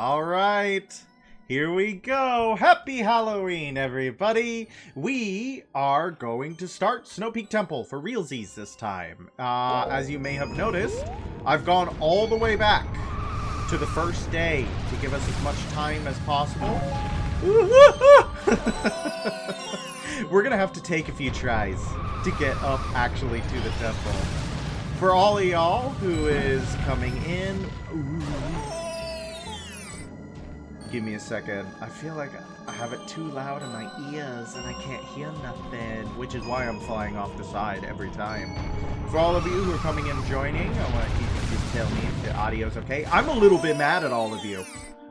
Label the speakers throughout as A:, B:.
A: All right, here we go. Happy Halloween, everybody. We are going to start Snow Peak Temple for realsies this time. As you may have noticed, I've gone all the way back to the first day to give us as much time as possible. We're gonna have to take a few tries to get up actually to the temple. For all of y'all who is coming in, give me a second. I feel like I have it too loud in my ears and I can't hear nothing, which is why I'm flying off the side every time. For all of you who are coming in joining, I want you to tell me if the audio's okay. I'm a little bit mad at all of you.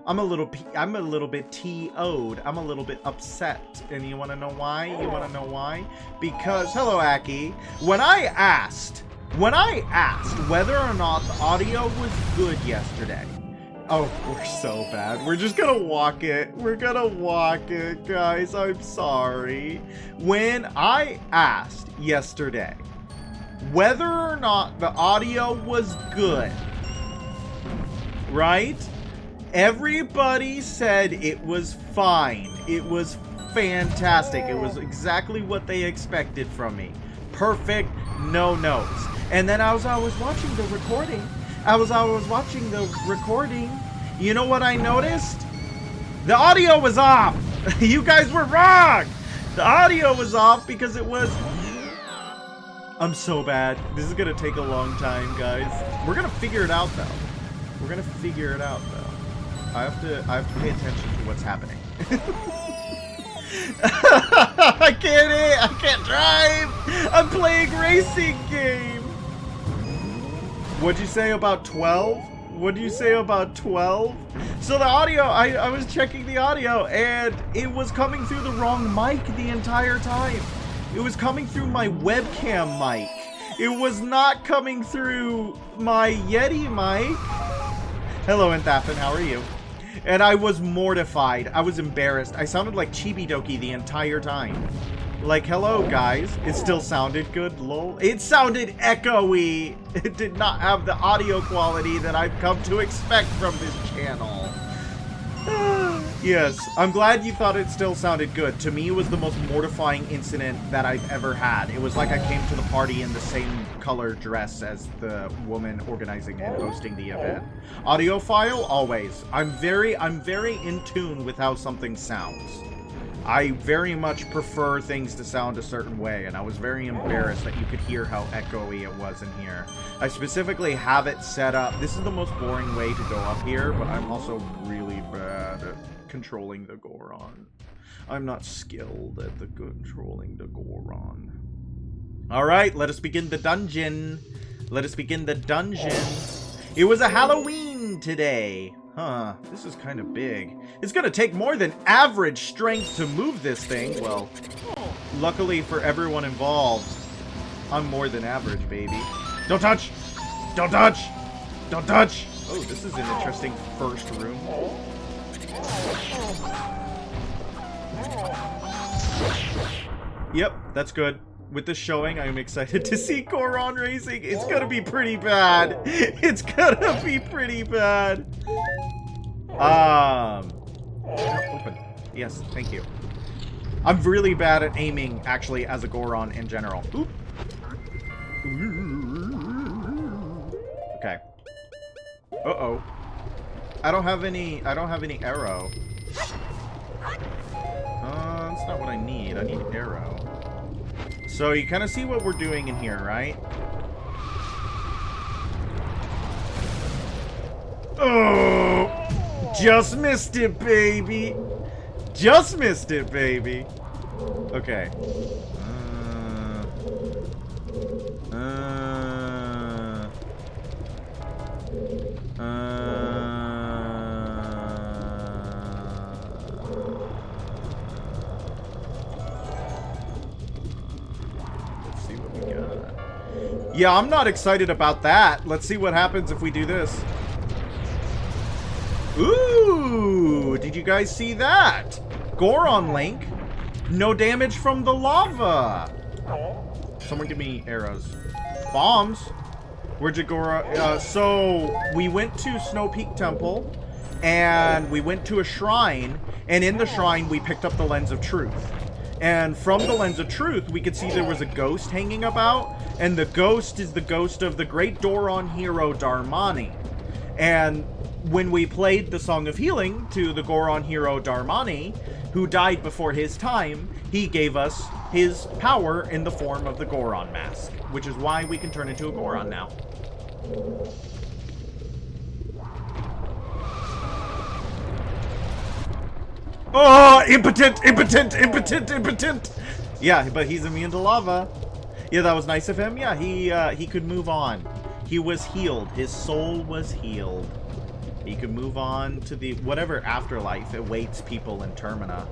A: I'm a little bit TO'd. I'm a little bit upset. And you want to know why? You want to know why? Because, hello, Aki. When I asked whether or not the audio was good yesterday. Oh, we're so bad. We're just gonna walk it. We're gonna walk it, guys. I'm sorry. When I asked yesterday whether or not the audio was good, right? Everybody said it was fine. It was fantastic. It was exactly what they expected from me. Perfect, no notes. And then as I was watching the recording, you know what I noticed? The audio was off. You guys were wrong. The audio was off because it was... I'm so bad. This is gonna take a long time, guys. We're gonna figure it out, though. I have to pay attention to what's happening. I can't drive. I'm playing racing game. What'd you say about 12? What do you say about 12? So the audio, I was checking the audio and it was coming through the wrong mic the entire time. It was coming through my webcam mic. It was not coming through my Yeti mic. Hello, Enthafin, how are you? And I was mortified. I was embarrassed. I sounded like Chibi-Doki the entire time. Like, hello, guys. It still sounded good, lol. It sounded echoey. It did not have the audio quality that I've come to expect from this channel. Yes, I'm glad you thought it still sounded good. To me, it was the most mortifying incident that I've ever had. It was like I came to the party in the same color dress as the woman organizing and hosting the event. Audio file, always. I'm very in tune with how something sounds. I very much prefer things to sound a certain way, and I was very embarrassed that you could hear how echoey it was in here. I specifically have it set up. This is the most boring way to go up here, but I'm also really bad at controlling the Goron. I'm not skilled at the controlling the Goron. Alright, let us begin the dungeon. It was a Halloween today. Huh, this is kind of big. It's gonna take more than average strength to move this thing. Well, luckily for everyone involved, I'm more than average, baby. Don't touch! Don't touch! Don't touch! Oh, this is an interesting first room. Yep, that's good. With this showing, I'm excited to see Goron racing. It's gonna be pretty bad. It's gonna be pretty bad. Open. Yes, thank you. I'm really bad at aiming, actually, as a Goron in general. Oop. Okay. Uh-oh. I don't have any arrow. That's not what I need. I need arrow. So you kind of see what we're doing in here, right? Oh! Just missed it, baby! Just missed it, baby! Okay. Yeah, I'm not excited about that. Let's see what happens if we do this. Ooh, did you guys see that? Goron Link. No damage from the lava. Someone give me arrows. Bombs. Where'd you go? So we went to Snow Peak Temple. and we went to a shrine, and in the shrine we picked up the Lens of Truth. And from the Lens of Truth, we could see there was a ghost hanging about, and the ghost is the ghost of the great Goron hero Darmani. And when we played the Song of Healing to the Goron hero Darmani, who died before his time, he gave us his power in the form of the Goron mask, which is why we can turn into a Goron now. Oh, impotent, impotent, impotent, impotent. Yeah, but he's immune to lava. Yeah, that was nice of him. Yeah, he could move on. He was healed. His soul was healed. He could move on to the whatever afterlife awaits people in Termina.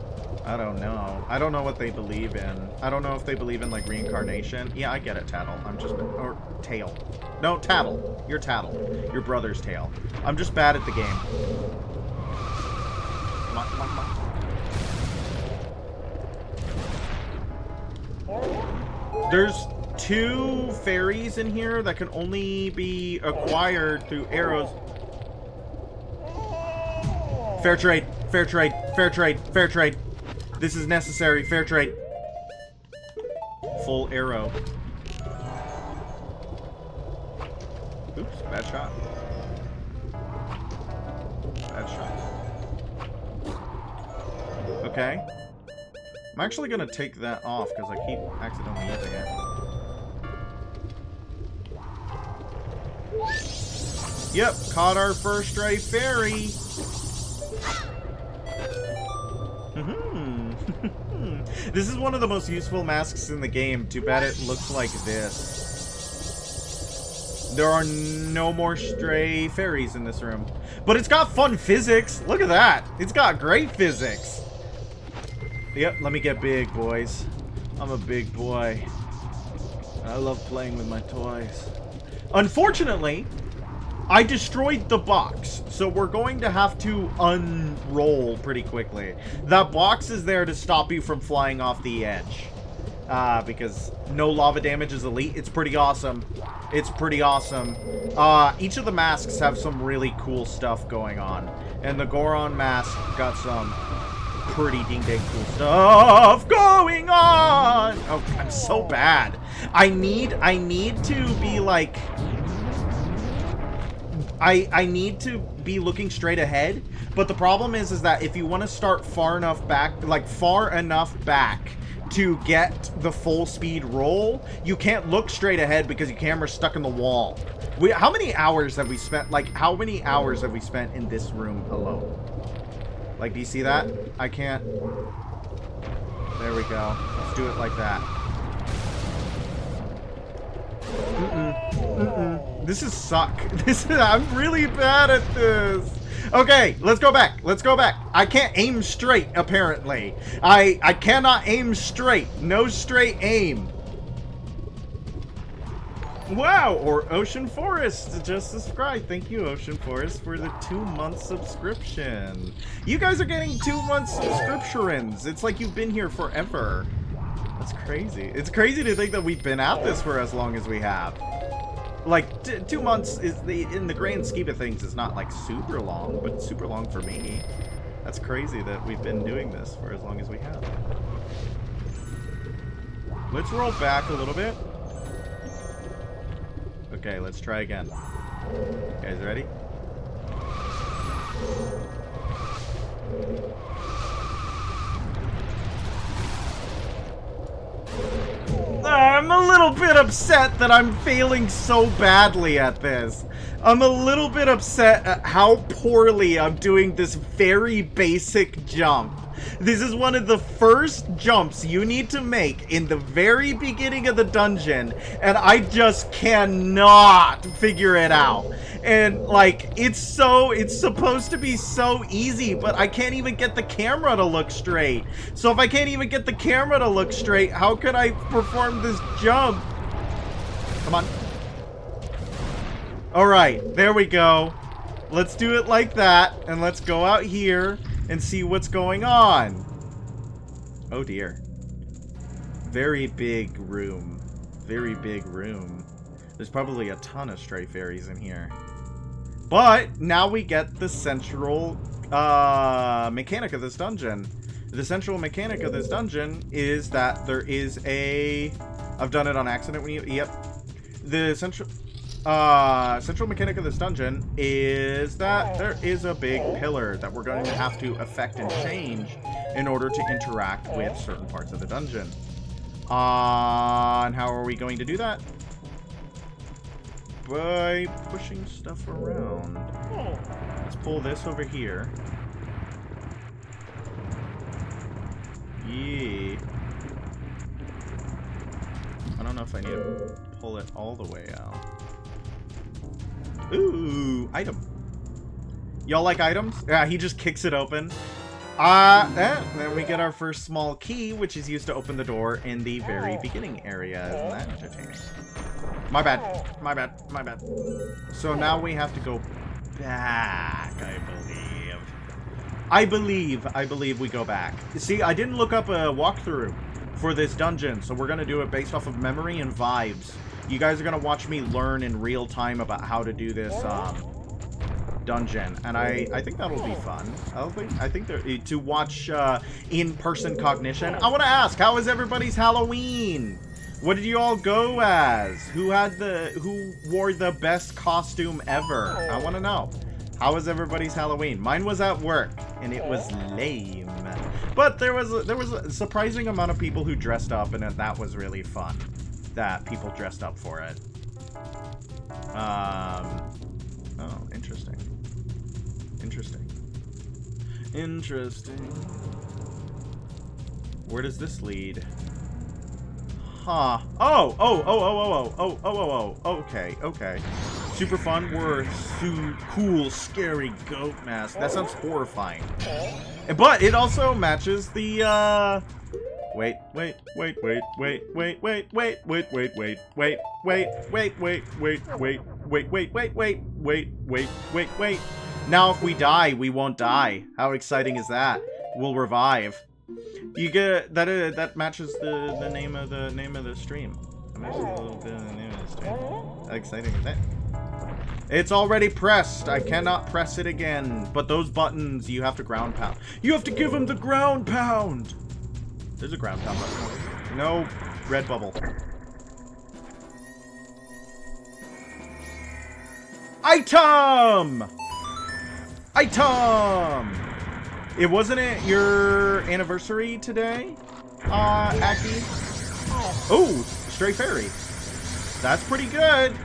A: I don't know. I don't know what they believe in. I don't know if they believe in, like, reincarnation. Yeah, I get it, Tattle. I'm just... Or Tail. No, Tattle. You're Tattle. Your brother's Tail. I'm just bad at the game. Come on, come on, come on. There's 2 fairies in here that can only be acquired through arrows. Fair trade, fair trade, fair trade, fair trade. This is necessary, fair trade. Full arrow. Oops, bad shot. Bad shot. Okay. I'm actually gonna take that off because I keep accidentally using it. Yep, caught our first stray fairy. This is one of the most useful masks in the game. Too bad it looks like this. There are no more stray fairies in this room. But it's got fun physics. Look at that. It's got great physics. Yep, let me get big, boys. I'm a big boy. I love playing with my toys. Unfortunately, I destroyed the box, so we're going to have to unroll pretty quickly. That box is there to stop you from flying off the edge. Because no lava damage is elite. It's pretty awesome. It's pretty awesome. Each of the masks have some really cool stuff going on. And the Goron mask got some pretty ding-dang cool stuff going on! Oh, I'm so bad. I need to be like... I need to be looking straight ahead, but the problem is that if you want to start far enough back, to get the full speed roll, you can't look straight ahead because your camera's stuck in the wall. How many hours have we spent, in this room alone? Like, do you see that? I can't. There we go. Let's do it like that. This is suck. I'm really bad at this. Okay, let's go back. Let's go back. I can't aim straight, apparently. I cannot aim straight. No straight aim. Wow, or Ocean Forest just subscribed. Thank you, Ocean Forest, for the 2-month subscription. You guys are getting 2-month subscriptions. It's like you've been here forever. That's crazy. It's crazy to think that we've been at this for as long as we have. Like, 2 months is in the grand scheme of things is not like super long, but super long for me. That's crazy that we've been doing this for as long as we have. Let's roll back a little bit. Okay, let's try again. You guys ready? I'm a little bit upset that I'm failing so badly at this. I'm a little bit upset at how poorly I'm doing this very basic jump. This is one of the first jumps you need to make in the very beginning of the dungeon, and I just cannot figure it out. And, like, it's supposed to be so easy, but I can't even get the camera to look straight. So if I can't even get the camera to look straight, how could I perform this jump? Come on. Alright, there we go. Let's do it like that, and let's go out here and see what's going on. Oh dear. Very big room. Very big room. There's probably a ton of stray fairies in here. But now we get the central mechanic of this dungeon. The central mechanic of this dungeon is that there is a... I've done it on accident when you... Yep. The central mechanic of this dungeon is that there is a big pillar that we're going to have to affect and change in order to interact with certain parts of the dungeon. And how are we going to do that? By pushing stuff around. Let's pull this over here. Yeah. I don't know if I need to pull it all the way out. Ooh, item. Y'all like items? Yeah, he just kicks it open. Then we get our first small key, which is used to open the door in the very beginning area. Isn't that entertaining? My bad. My bad. My bad. So now we have to go back, I believe we go back. See, I didn't look up a walkthrough for this dungeon, so we're going to do it based off of memory and vibes. You guys are going to watch me learn in real time about how to do this dungeon, and I think that'll be fun. I think to watch in-person cognition. I want to ask, how is everybody's Halloween? What did you all go as? Who wore the best costume ever? I want to know. How was everybody's Halloween? Mine was at work, and it was lame. But there was a surprising amount of people who dressed up, and that was really fun. That people dressed up for it. Oh, interesting. Interesting. Where does this lead? Huh. Okay. Super fun. We're cool, scary goat mask. That sounds horrifying. But it also matches the, Wait. Now if we die, we won't die. How exciting is that? We'll revive. You get that matches the name of the stream. That matches a little bit of the name of the stream. How exciting is that? It's already pressed. I cannot press it again. But those buttons, you have to ground pound. You have to give him the ground pound. There's a ground pound button. No red bubble. Item! It wasn't it your anniversary today, Aki? Oh, stray fairy. That's pretty good.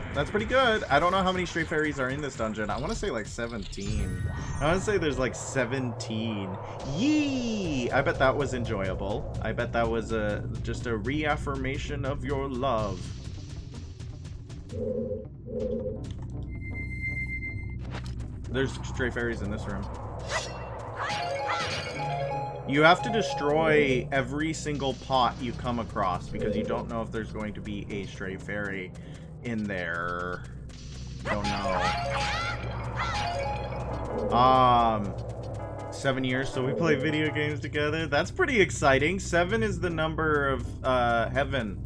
A: I don't know how many stray fairies are in this dungeon. I want to say like 17. I want to say there's like 17. Yee! I bet that was enjoyable. I bet that was just a reaffirmation of your love. There's stray fairies in this room. You have to destroy every single pot you come across because you don't know if there's going to be a stray fairy in there. Don't know. 7 years, so we play video games together. That's pretty exciting. 7 is the number of heaven.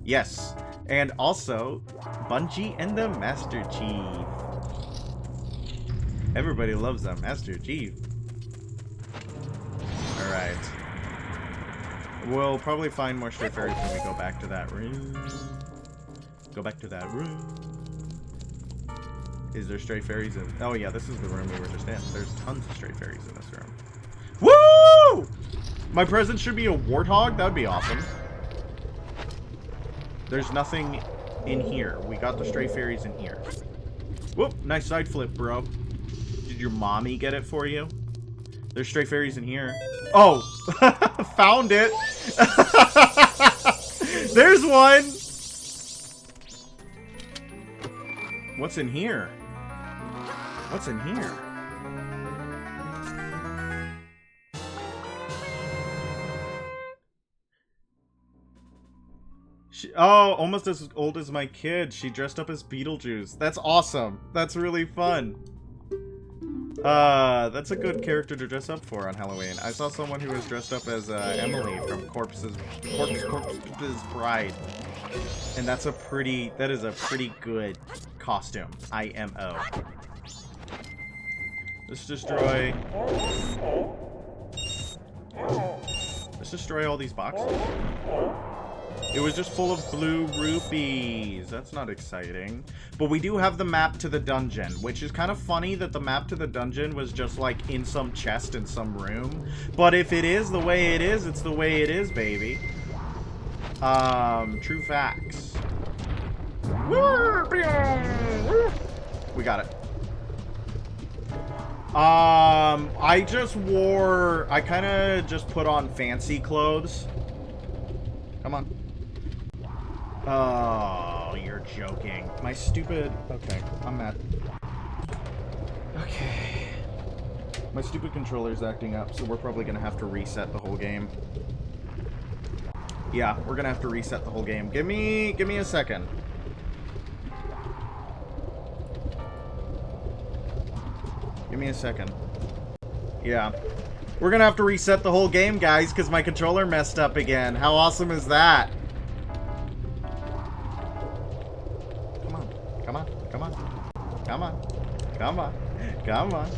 A: Yes. And also, Bungie and the Master Chief. Everybody loves that Master Chief. Alright. We'll probably find more stray fairies when we go back to that room. Is there stray fairies in... Oh yeah, this is the room we were just in. There's tons of stray fairies in this room. Woo! My present should be a warthog? That would be awesome. There's nothing in here. We got the stray fairies in here. Whoop! Nice side flip, bro. Did your mommy get it for you? There's stray fairies in here. Oh! Found it! There's one! What's in here? What's in here? Oh, almost as old as my kid. She dressed up as Beetlejuice. That's awesome. That's really fun. That's a good character to dress up for on Halloween. I saw someone who was dressed up as Emily from Corpse's Bride. And that is a pretty good costume. IMO. Let's destroy... Let's destroy all these boxes. It was just full of blue rupees. That's not exciting. But we do have the map to the dungeon, which is kind of funny that the map to the dungeon was just like in some chest in some room. But if it is the way it is, it's the way it is, baby. True facts. We got it. I kind of just put on fancy clothes. Come on. Oh, you're joking. My stupid... Okay, I'm mad. Okay. My stupid controller's acting up, so we're probably gonna have to reset the whole game. Yeah, we're gonna have to reset the whole game. Give me a second. Give me a second. Yeah. We're gonna have to reset the whole game, guys, because my controller messed up again. How awesome is that? Come on. Come on. Come on. Come on. Come on. Come on.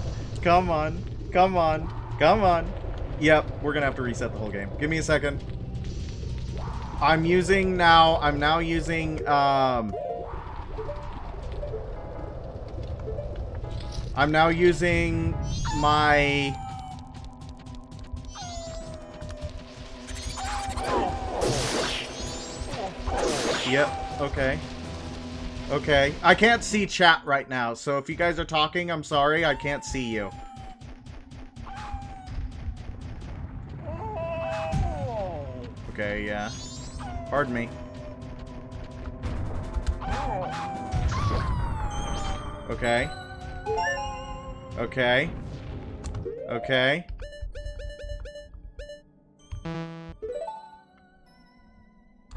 A: Come on. Come on. Come on. Yep, we're gonna have to reset the whole game. Give me a second. I'm now using, I'm now using my... Yep, okay. Okay. I can't see chat right now, so if you guys are talking, I'm sorry, I can't see you. Okay, yeah. Pardon me. Okay. Okay. Okay.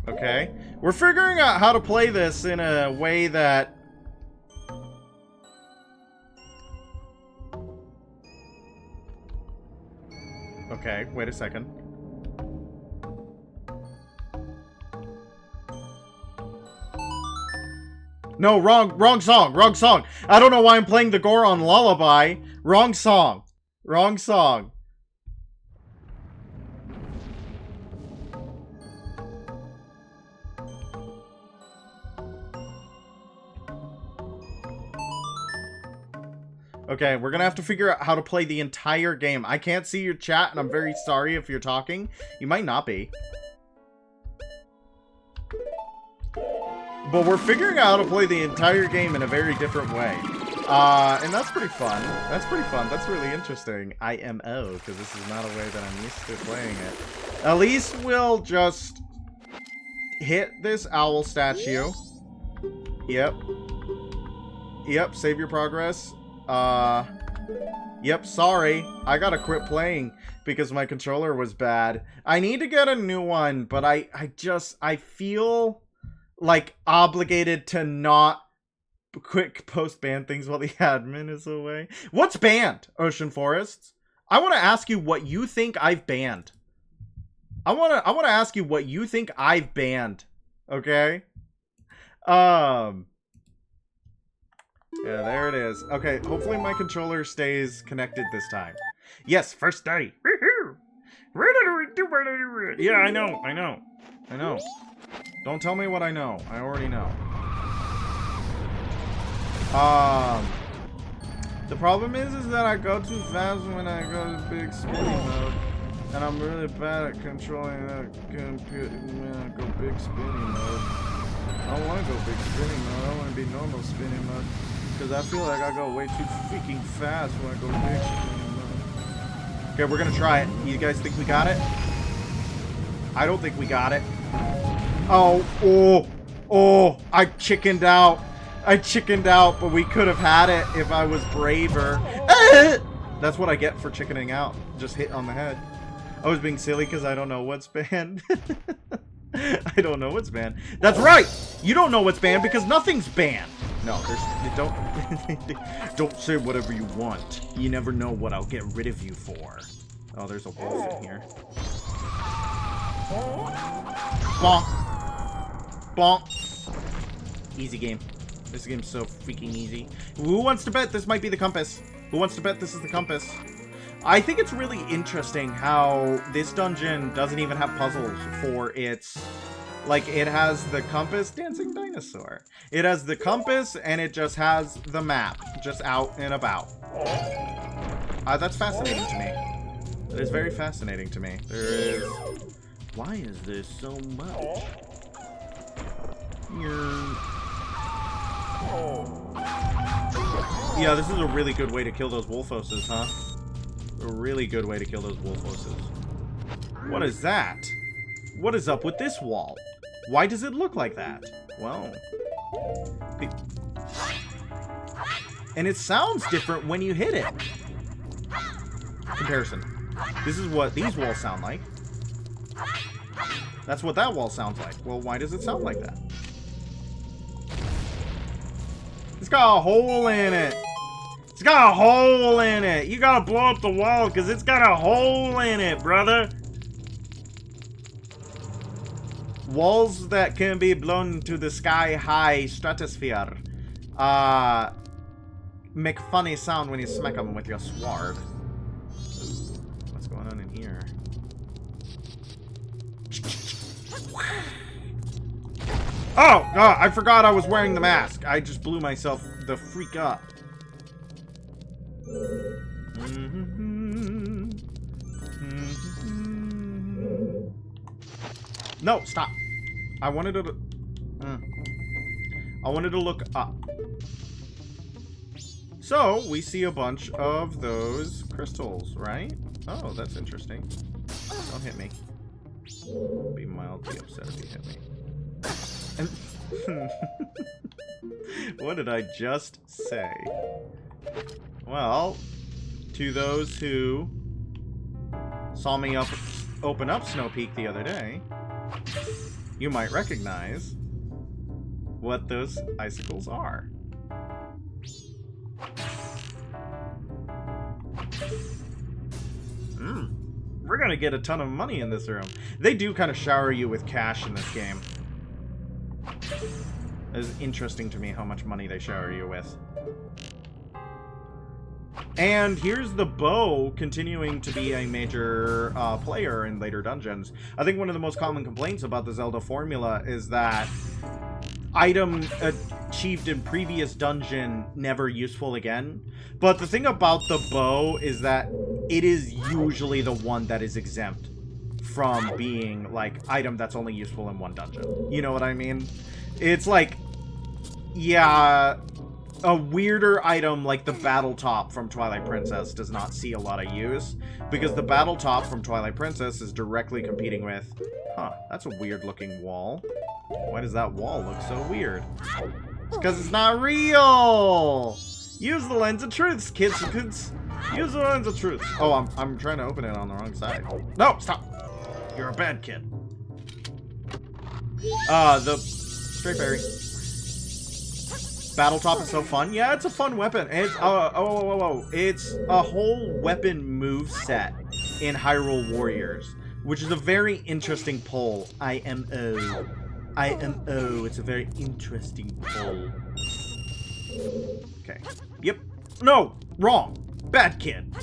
A: Okay. We're figuring out how to play this in a way that... Okay, wait a second. No, wrong song, wrong song. I don't know why I'm playing the Goron Lullaby. Wrong song. Wrong song. Okay, we're gonna have to figure out how to play the entire game. I can't see your chat, and I'm very sorry if you're talking. You might not be. But we're figuring out how to play the entire game in a very different way. And that's pretty fun. That's pretty fun. That's really interesting. IMO, because this is not a way that I'm used to playing it. At least we'll just hit this owl statue. Yep. Yep, save your progress. Yep, sorry. I gotta quit playing because my controller was bad. I need to get a new one, but I feel like obligated to not quick post ban things while the admin is away. What's banned, Ocean Forests? I want to ask you what you think I've banned. I want to ask you what you think I've banned. Okay? Yeah, there it is. Okay, hopefully my controller stays connected this time. Yes, first day. Yeah, I know. Don't tell me what I know. I already know. The problem is that I go too fast when I go to big spinny mode. And I'm really bad at controlling that computer when I go big spinny mode. I don't want to go big spinny mode. I want to be normal spinny mode. Because I feel like I go way too freaking fast when I go big spinny mode. Okay, we're going to try it. You guys think we got it? I don't think we got it. Oh, I chickened out. But we could have had it if I was braver. That's what I get for chickening out. Just hit on the head. I was being silly because I don't know what's banned. I don't know what's banned. That's right! You don't know what's banned because nothing's banned. No, don't say whatever you want. You never know what I'll get rid of you for. Oh, there's a wolf in here. Bonk. Bonk. Easy game. This game's so freaking easy. Who wants to bet this might be the compass? Who wants to bet this is the compass? I think it's really interesting how this dungeon doesn't even have puzzles for its... Like, it has the compass, dancing dinosaur. It has the compass, and it just has the map, just out and about. That's fascinating to me. That is very fascinating to me. There is... Why is there so much? Yeah, this is a really good way to kill those Wolfoses, huh? A really good way to kill those Wolfoses. What is that? What is up with this wall? Why does it look like that? Well... And it sounds different when you hit it. Comparison. This is what these walls sound like. That's what that wall sounds like. Well, why does it sound like that? It's got a hole in it. It's got a hole in it. You gotta blow up the wall because it's got a hole in it, brother. Walls that can be blown to the sky-high stratosphere make funny sound when you smack them with your sword. Ooh, what's going on in here? Oh, God, I forgot I was wearing the mask. I just blew myself the freak up. No, stop. I wanted to... I wanted to look up. So, we see a bunch of those crystals, right? Oh, that's interesting. Don't hit me. I'll be mildly upset if you hit me. What did I just say? Well, to those who saw me open up Snow Peak the other day, you might recognize what those icicles are. We're gonna get a ton of money in this room. They do kind of shower you with cash in this game. It's interesting to me how much money they shower you with. And here's the bow continuing to be a major player in later dungeons. I think one of the most common complaints about the Zelda formula is that item achieved in previous dungeon never useful again. But the thing about the bow is that it is usually the one that is exempt from being like item that's only useful in one dungeon. You know what I mean? It's like, yeah, a weirder item like the Battle Top from Twilight Princess does not see a lot of use, because the Battle Top from Twilight Princess is directly competing with... Huh, that's a weird looking wall. Why does that wall look so weird? It's because it's not real! Use the lens of truths, kids. Use the lens of truths. Oh, I'm trying to open it on the wrong side. No, stop! You're a bad kid. The Stray Fairy. Battle Top is so fun. Yeah, it's a fun weapon. It's, it's a whole weapon move set in Hyrule Warriors, which is a very interesting pull. IMO. It's a very interesting pull. Okay. Yep. No! Wrong! Bad kid!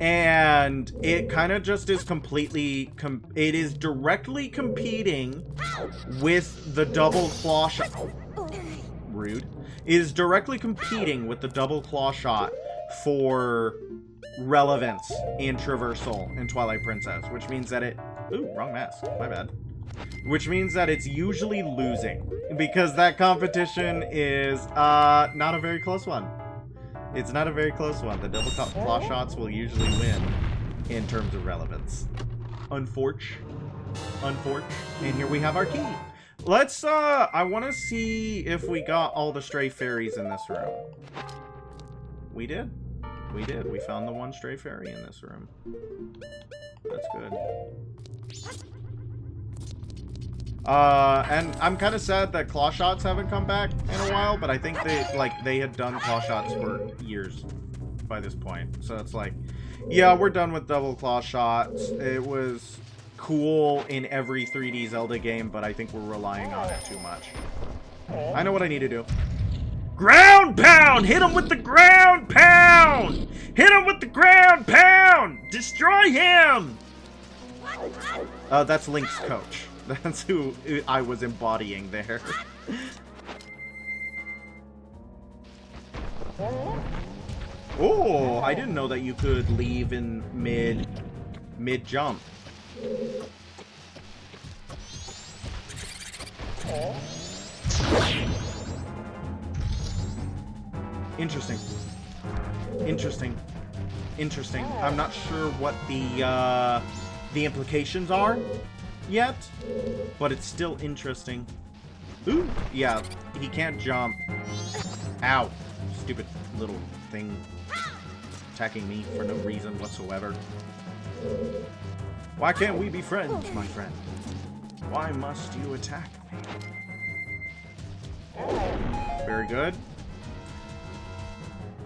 A: And it kind of just is completely... it is directly competing with the double claw shot. Rude. Is directly competing with the double claw shot for relevance in traversal in Twilight Princess, which means that it... Ooh, wrong mask. My bad. Which means that it's usually losing, because that competition is not a very close one. It's not a very close one. The double claw shots will usually win in terms of relevance. Unfortunate. And here we have our key. Let's, I want to see if we got all the stray fairies in this room. We did. We did. We found the one stray fairy in this room. That's good. And I'm kind of sad that claw shots haven't come back in a while, but I think they had done claw shots for years by this point. So it's like, yeah, we're done with double claw shots. It was cool in every 3D Zelda game, but I think we're relying on it too much. I know what I need to do. Ground pound! Hit him with the ground pound! Hit him with the ground pound! Destroy him! That's Link's coach. That's who I was embodying there. Oh, I didn't know that you could leave in mid jump. Interesting. Interesting. Interesting. I'm not sure what the implications are yet, but it's still interesting. Ooh, yeah, he can't jump. Ow. Stupid little thing attacking me for no reason whatsoever. Why can't we be friends, my friend? Why must you attack me? Very good.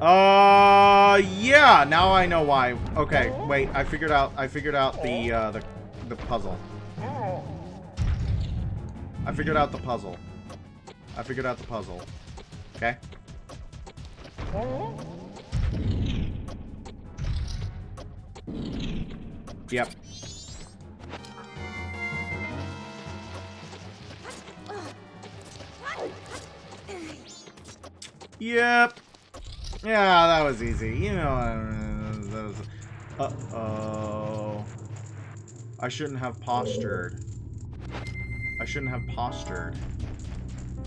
A: Yeah, now I know why. Okay, wait, I figured out the puzzle. I figured out the puzzle. Okay. Yep. Yep. Yeah, that was easy. You know, that was... Uh-oh. I shouldn't have postured.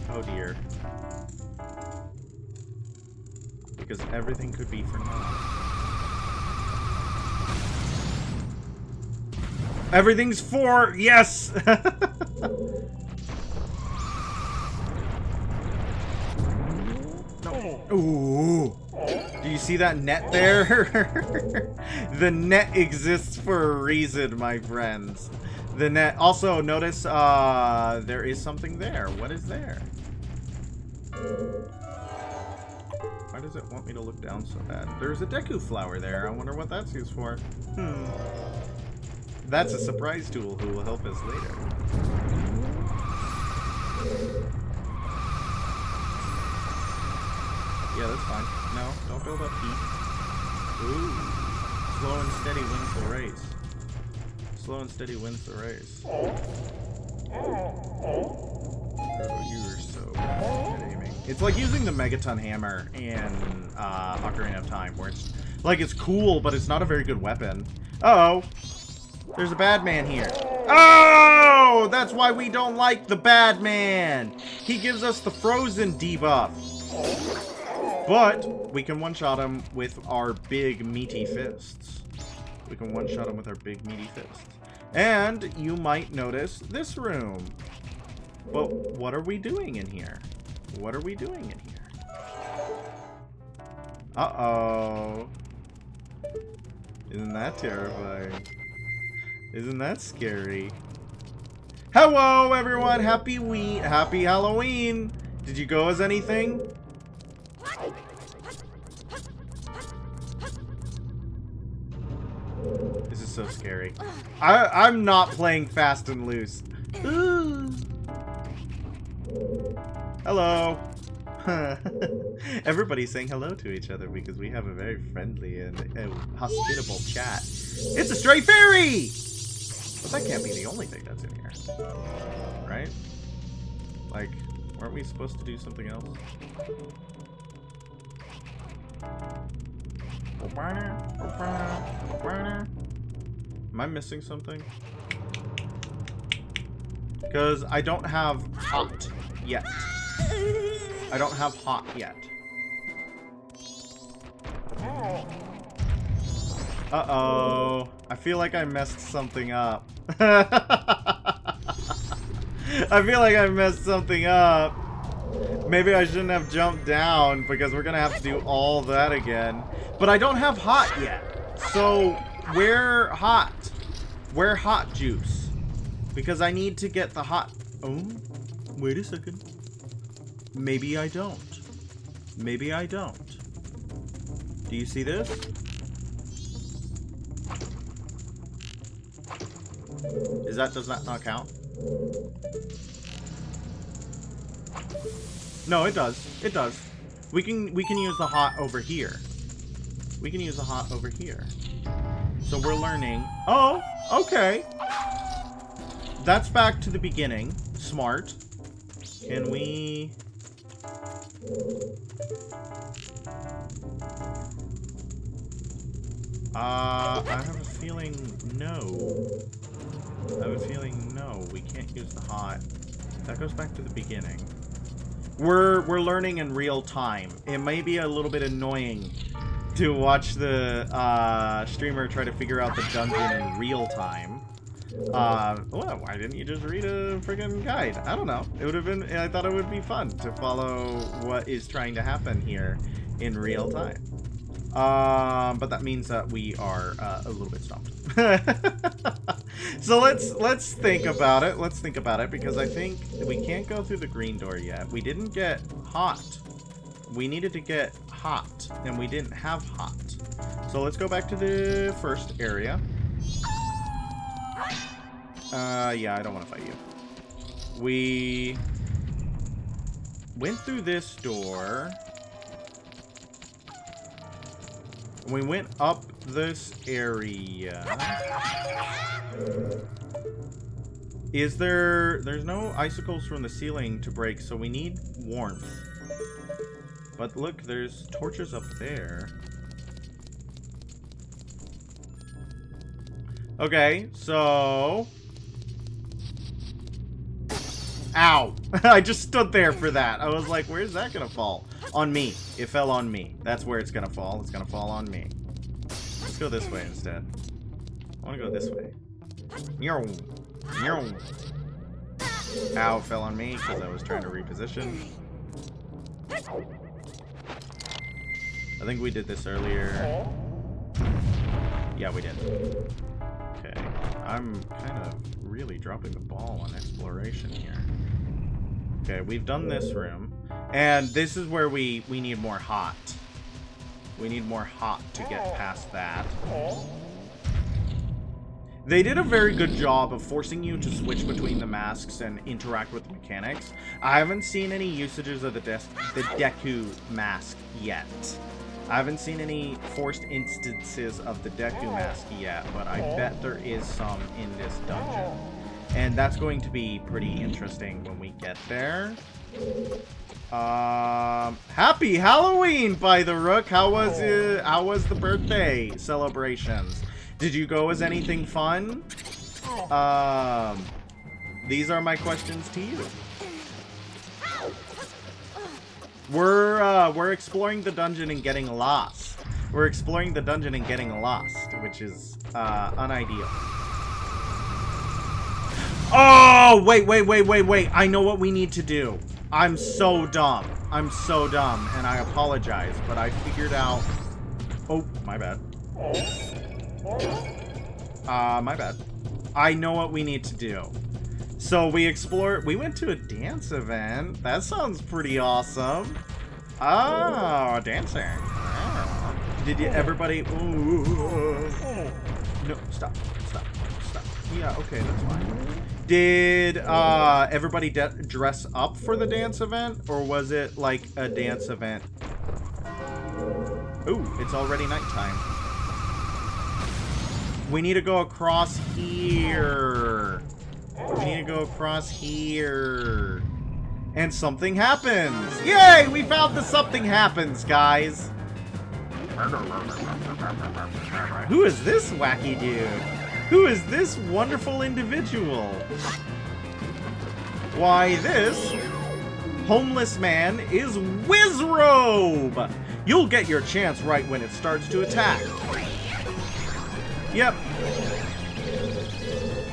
A: Oh, dear. Because everything could be for naught. Everything's for... Yes! No. Ooh. Do you see that net there? The net exists for a reason, my friends. The net... Also, notice there is something there. What is there? Why does it want me to look down so bad? There's a Deku flower there. I wonder what that's used for. That's a surprise tool who will help us later. Yeah, that's fine. No, don't build up heat. Ooh. Slow and steady wins the race. Slow and steady wins the race. Oh, you are so bad at aiming. It's like using the Megaton Hammer in Ocarina of Time, where it's like it's cool, but it's not a very good weapon. Uh-oh. There's a bad man here. Oh! That's why we don't like the bad man. He gives us the frozen debuff. But we can one-shot him with our big meaty fists. And you might notice this room. But what are we doing in here? Uh-oh. Isn't that terrifying? Isn't that scary? Hello, everyone! Happy Halloween! Did you go as anything? This is so scary. I'm not playing fast and loose. Ooh. Hello. Everybody's saying hello to each other because we have a very friendly and hospitable chat. It's a stray fairy! But that can't be the only thing that's in here. Right? Like, weren't we supposed to do something else? Am I missing something? Because I don't have hot yet. Uh-oh. I feel like I messed something up. Maybe I shouldn't have jumped down because we're gonna have to do all that again. But I don't have hot yet. So, where hot juice? Because I need to get the hot... Oh, wait a second. Maybe I don't. Do you see this? Does that not count? No, it does. We can use the hot over here. We can use the hot over here. So we're learning. Oh, okay. That's back to the beginning. Smart. Can we... I have a feeling no. I have a feeling no. We can't use the hot. That goes back to the beginning. We're learning in real time. It may be a little bit annoying to watch the streamer try to figure out the dungeon in real time. Well, why didn't you just read a friggin' guide? I don't know. It would have been, I thought it would be fun to follow what is trying to happen here in real time. But that means that we are a little bit stumped. So let's think about it. Let's think about it, because I think we can't go through the green door yet. We didn't get hot. We needed to get hot, and we didn't have hot. So let's go back to the first area. Yeah, I don't want to fight you. We went through this door. We went up this area. There's no icicles from the ceiling to break, so we need warmth. But look, there's torches up there. Okay, so... Ow! I just stood there for that. I was like, where's that gonna fall? On me. It fell on me. That's where it's gonna fall. It's gonna fall on me. Let's go this way instead. I wanna go this way. Ow, it fell on me because I was trying to reposition. I think we did this earlier. Yeah, we did. Okay. I'm kind of really dropping the ball on exploration here. Okay, we've done this room. And this is where we need more hot. We need more hot to get past that. They did a very good job of forcing you to switch between the masks and interact with the mechanics. I haven't seen any usages of the Deku mask yet. I haven't seen any forced instances of the Deku mask yet, but I bet there is some in this dungeon. And that's going to be pretty interesting when we get there. Happy Halloween, by the Rook. How was it? How was the birthday celebrations? Did you go as anything fun? These are my questions to you. We're exploring the dungeon and getting lost. We're exploring the dungeon and getting lost, which is unideal. Oh, wait. I know what we need to do. I'm so dumb. I'm so dumb, and I apologize, but I figured out... Oh, my bad. My bad. I know what we need to do. So we went to a dance event. That sounds pretty awesome. Oh, dancing. Oh. Did you, everybody... Ooh. No, stop. Yeah, okay, that's fine. Did everybody dress up for the dance event, or was it like a dance event? Ooh, it's already nighttime. We need to go across here. We need to go across here. And something happens. Yay! We found the something happens, guys. Who is this wacky dude? Who is this wonderful individual? Why, this homeless man is Wizrobe! You'll get your chance right when it starts to attack. Yep.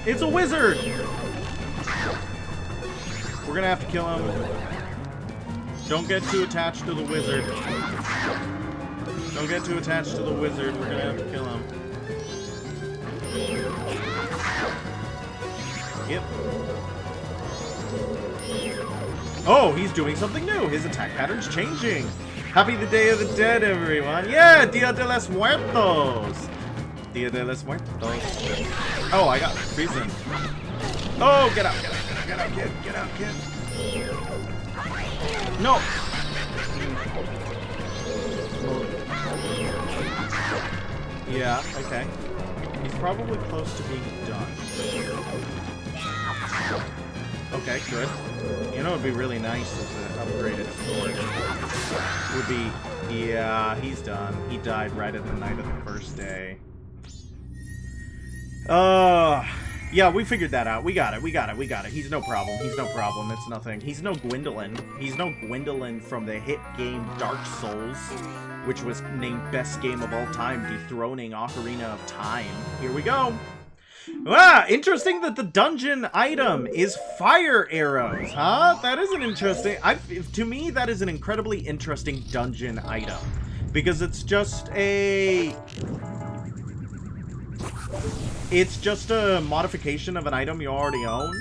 A: It's a wizard! We're gonna have to kill him. Don't get too attached to the wizard. Don't get too attached to the wizard. We're gonna have to kill him. Yep. Oh, he's doing something new. His attack pattern's changing. Happy the Day of the Dead, everyone. Yeah, Dia de los Muertos. Dia de los Muertos. Oh, I got freezing. Oh, get out, kid. Get out, kid. No. Yeah, okay. He's probably close to being done. Okay, good. You know what would be really nice is an upgraded sword. Would be... Yeah, he's done. He died right at the night of the first day. Yeah, we figured that out. We got it. He's no problem. It's nothing. He's no Gwendolyn. He's no Gwendolyn from the hit game Dark Souls, which was named best game of all time, dethroning Ocarina of Time. Here we go. Ah, interesting that the dungeon item is fire arrows, huh? That is an interesting... to me, that is an incredibly interesting dungeon item. Because it's just a... It's just a modification of an item you already own.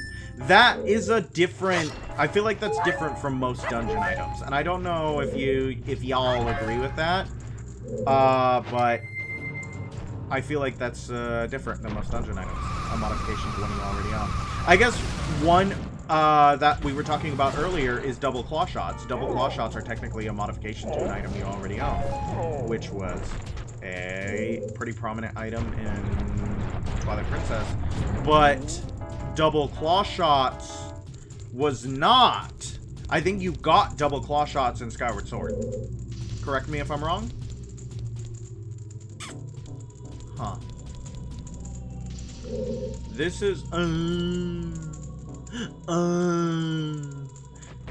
A: That is a different... I feel like that's different from most dungeon items. And I don't know if y'all agree with that. But... I feel like that's different than most dungeon items. A modification to one you already own. I guess one that we were talking about earlier is double claw shots. Double claw shots are technically a modification to an item you already own, which was a pretty prominent item in Twilight Princess. But double claw shots was not. I think you got double claw shots in Skyward Sword. Correct me if I'm wrong. Huh. This is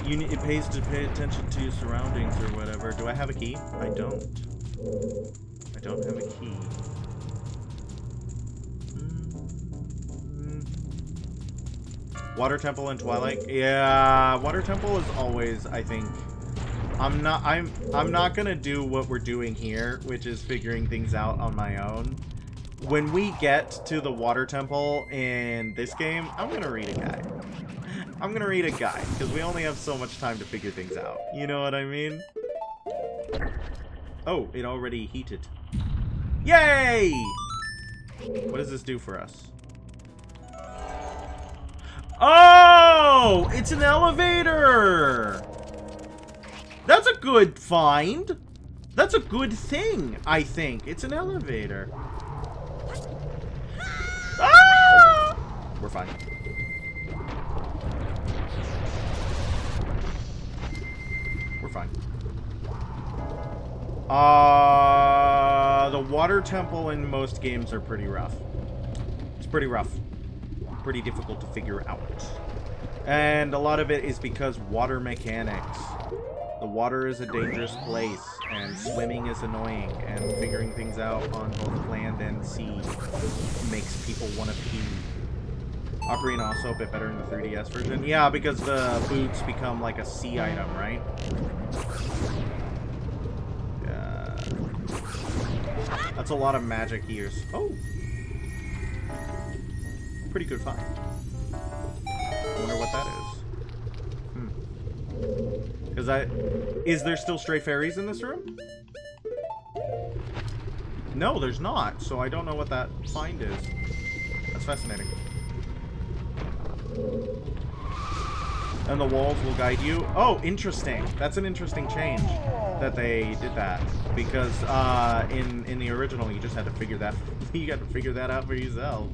A: it pays to pay attention to your surroundings or whatever. Do I have a key? I don't. I don't have a key. Water Temple and Twilight. Yeah, Water Temple is always, I think. I'm not gonna do what we're doing here, which is figuring things out on my own. When we get to the Water Temple in this game, I'm gonna read a guide. I'm gonna read a guide, because we only have so much time to figure things out. You know what I mean? Oh, it already heated. Yay! What does this do for us? Oh! It's an elevator! That's a good find. That's a good thing, I think. It's an elevator. Ah! We're fine. We're fine. The water temple in most games are pretty rough. It's pretty rough. Pretty difficult to figure out. And a lot of it is because water mechanics. The water is a dangerous place, and swimming is annoying, and figuring things out on both land and sea makes people want to pee. Ocarina also a bit better in the 3DS version. Yeah, because the boots become like a sea item, right? Yeah. That's a lot of magic here. Oh! Pretty good find. I wonder what that is. Because is there still stray fairies in this room? No, there's not. So I don't know what that find is. That's fascinating. And the walls will guide you. Oh, interesting. That's an interesting change that they did that, because in the original you just had to figure that you got to figure that out for yourself.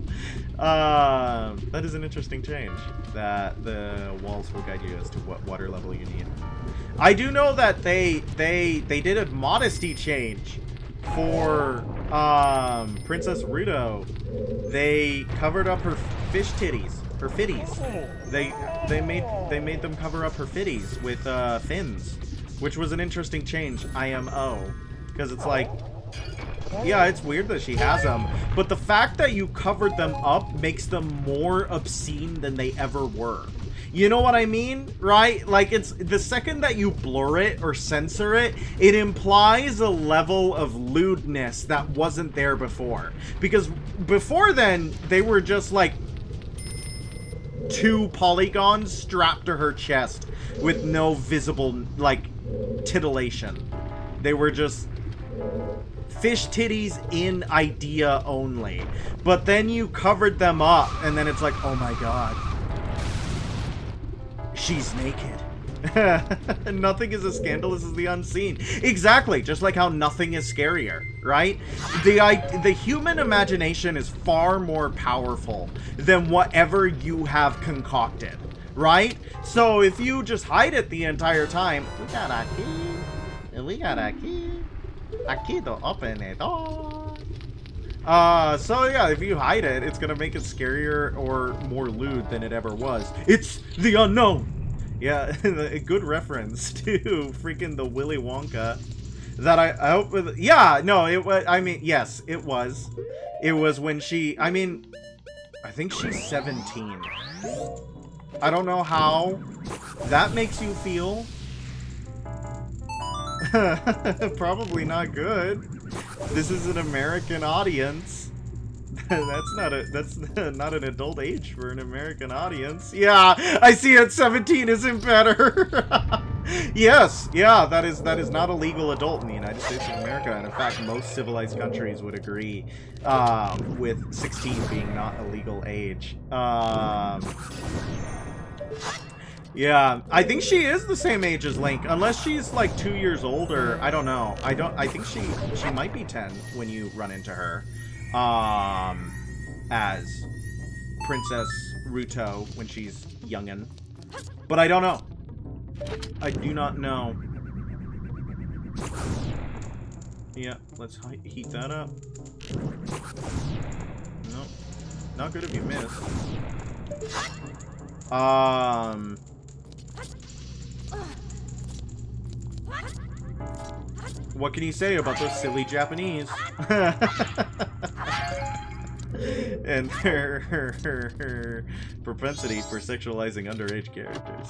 A: That is an interesting change, that the walls will guide you as to what water level you need. I do know that they did a modesty change for Princess Ruto. They covered up her fish titties, her fitties. They made them cover up her fitties with fins, which was an interesting change, IMO, because it's like, yeah, it's weird that she has them, but the fact that you covered them up makes them more obscene than they ever were. You know what I mean, right? Like, it's the second that you blur it or censor it, it implies a level of lewdness that wasn't there before. Because before then, they were just like 2 polygons strapped to her chest with no visible, like, titillation. They were just fish titties in idea only. But then you covered them up, and then it's like, oh my god. She's naked. Nothing is as scandalous as the unseen. Exactly, just like how nothing is scarier, right? The human imagination is far more powerful than whatever you have concocted, right? So if you just hide it the entire time, we got a key, we got a key to open the door. So yeah, if you hide it, it's gonna make it scarier or more lewd than it ever was. It's the unknown! Yeah, a good reference to freaking the Willy Wonka. That I hope... Yeah, no, it was... I mean, yes, it was. It was when she... I mean, I think she's 17. I don't know how that makes you feel. Probably not good. This is an American audience. That's not an adult age for an American audience. Yeah, I see it. 17 isn't better. Yes, yeah, that is not a legal adult in the United States of America, and in fact, most civilized countries would agree with 16 being not a legal age. Yeah, I think she is the same age as Link, unless she's like 2 years older. I don't know. I think she might be 10 when you run into her. As Princess Ruto when she's youngin'. But I don't know. I do not know. Yeah, let's heat that up. Nope. Not good if you miss. What can you say about those silly Japanese? And their propensity for sexualizing underage characters.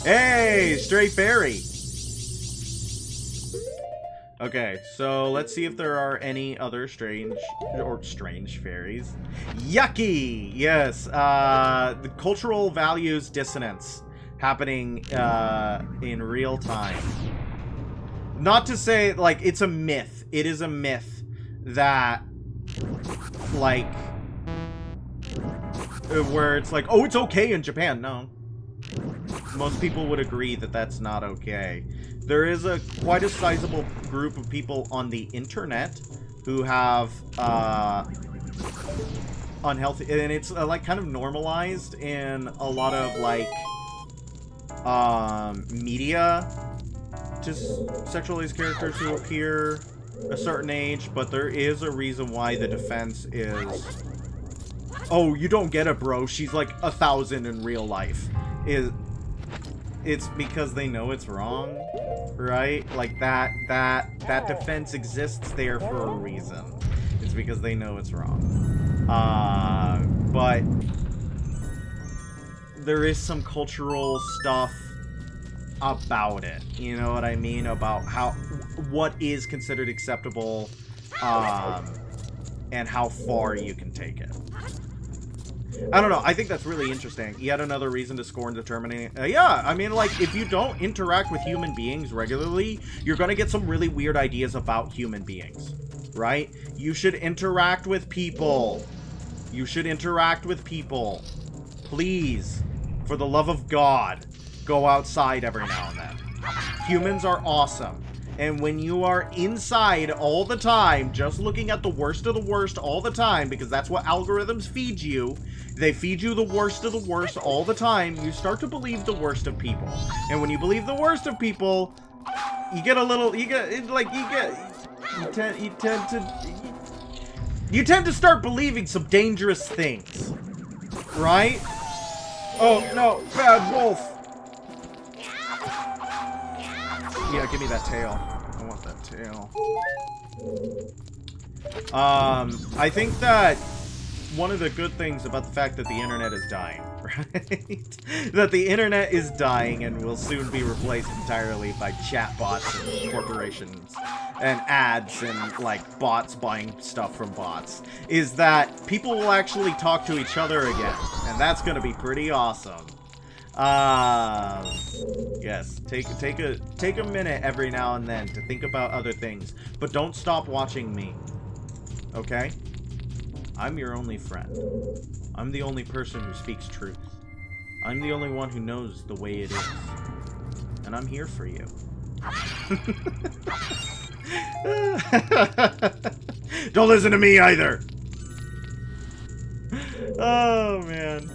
A: Hey, stray fairy! Okay, so let's see if there are any other strange fairies. Yucky! Yes, the cultural values dissonance happening in real time. Not to say, like, it's a myth. It is a myth that, like, where it's like, oh, it's okay in Japan. No. Most people would agree that that's not okay. There is quite a sizable group of people on the internet who have unhealthy, and it's like kind of normalized in a lot of like media to sexualize characters who appear a certain age, but there is a reason why the defense is, oh, you don't get it, bro, she's like 1,000 in real life. It's because they know it's wrong, right? Like that defense exists there for a reason. It's because they know it's wrong. But there is some cultural stuff about it, you know what I mean? About what is considered acceptable, and how far you can take it. I don't know, I think that's really interesting. Yet another reason to scorn determining. Yeah, I mean, like, if you don't interact with human beings regularly, you're gonna get some really weird ideas about human beings, right? You should interact with people. You should interact with people. Please, for the love of God, go outside every now and then. Humans are awesome. And when you are inside all the time, just looking at the worst of the worst all the time, because that's what algorithms feed you, they feed you the worst of the worst all the time, you start to believe the worst of people. And when you believe the worst of people, you get a little, you tend to start believing some dangerous things. Right? Oh, no, bad wolf. Yeah, give me that tail. I want that tail. I think that one of the good things about the fact that the internet is dying, right? That the internet is dying and will soon be replaced entirely by chatbots and corporations and ads and, like, bots buying stuff from bots, is that people will actually talk to each other again. And that's gonna be pretty awesome. Yes, take a minute every now and then to think about other things, but don't stop watching me. Okay? I'm your only friend. I'm the only person who speaks truth. I'm the only one who knows the way it is. and I'm here for you. Don't listen to me either. Oh, man.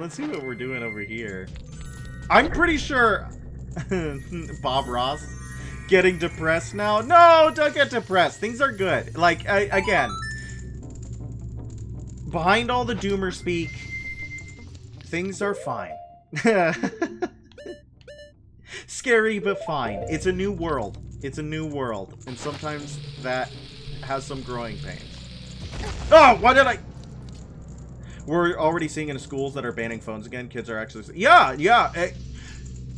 A: Let's see what we're doing over here. I'm pretty sure Bob Ross getting depressed now. No, don't get depressed. Things are good. Like, again, behind all the doomer speak, things are fine. Scary, but fine. It's a new world. It's a new world. And sometimes that has some growing pains. Oh, why did I... We're already seeing in schools that are banning phones again. Kids are actually... Yeah.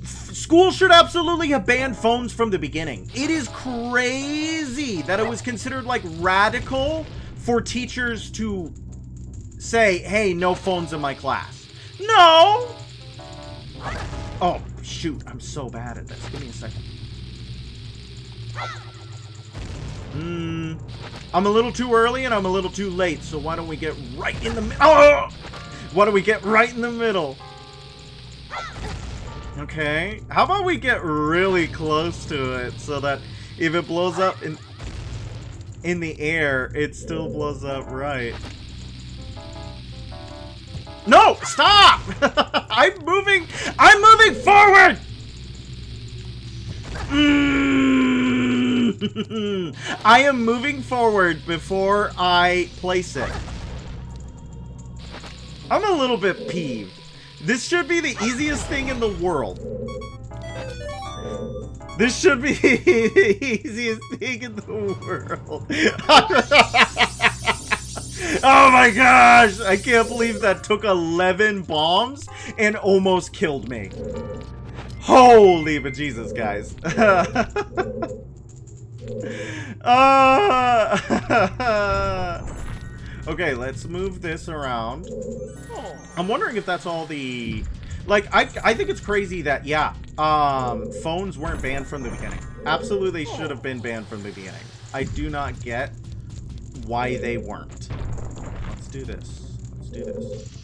A: Schools should absolutely have banned phones from the beginning. It is crazy that it was considered, like, radical for teachers to say, hey, no phones in my class. No! Oh, shoot. I'm so bad at this. Give me a second. I'm a little too early and I'm a little too late, so why don't we get right in the middle? Oh! Why don't we get right in the middle? Okay. How about we get really close to it so that if it blows up in the air, it still blows up right. No! Stop! I'm moving forward! I am moving forward before I place it. I'm a little bit peeved. This should be the easiest thing in the world. This should be the easiest thing in the world. Oh my gosh! I can't believe that took 11 bombs and almost killed me. Holy bejesus, guys. Okay, let's move this around. I'm wondering if that's all the... Like, I think it's crazy that, yeah, phones weren't banned from the beginning. Absolutely should have been banned from the beginning. I do not get why they weren't. Let's do this. Let's do this.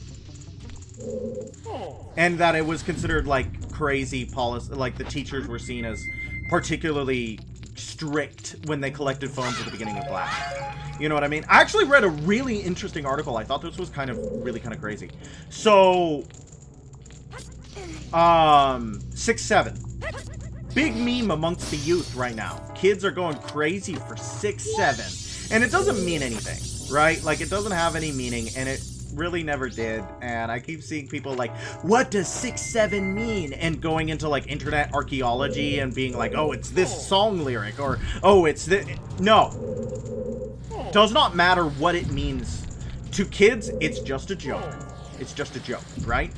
A: And that it was considered, like, crazy policy. Like, the teachers were seen as particularly strict when they collected phones at the beginning of class. You know what I mean? I actually read a really interesting article. I thought this was really kind of crazy. So, 6-7. Big meme amongst the youth right now. Kids are going crazy for 6-7. And it doesn't mean anything, right? Like, it doesn't have any meaning, and it really never did. And I keep seeing people like, what does 6-7 mean? And going into, like, internet archaeology and being like, oh, it's this song lyric, or, oh, it's this. No. Does not matter what it means. To kids, it's just a joke. It's just a joke, right?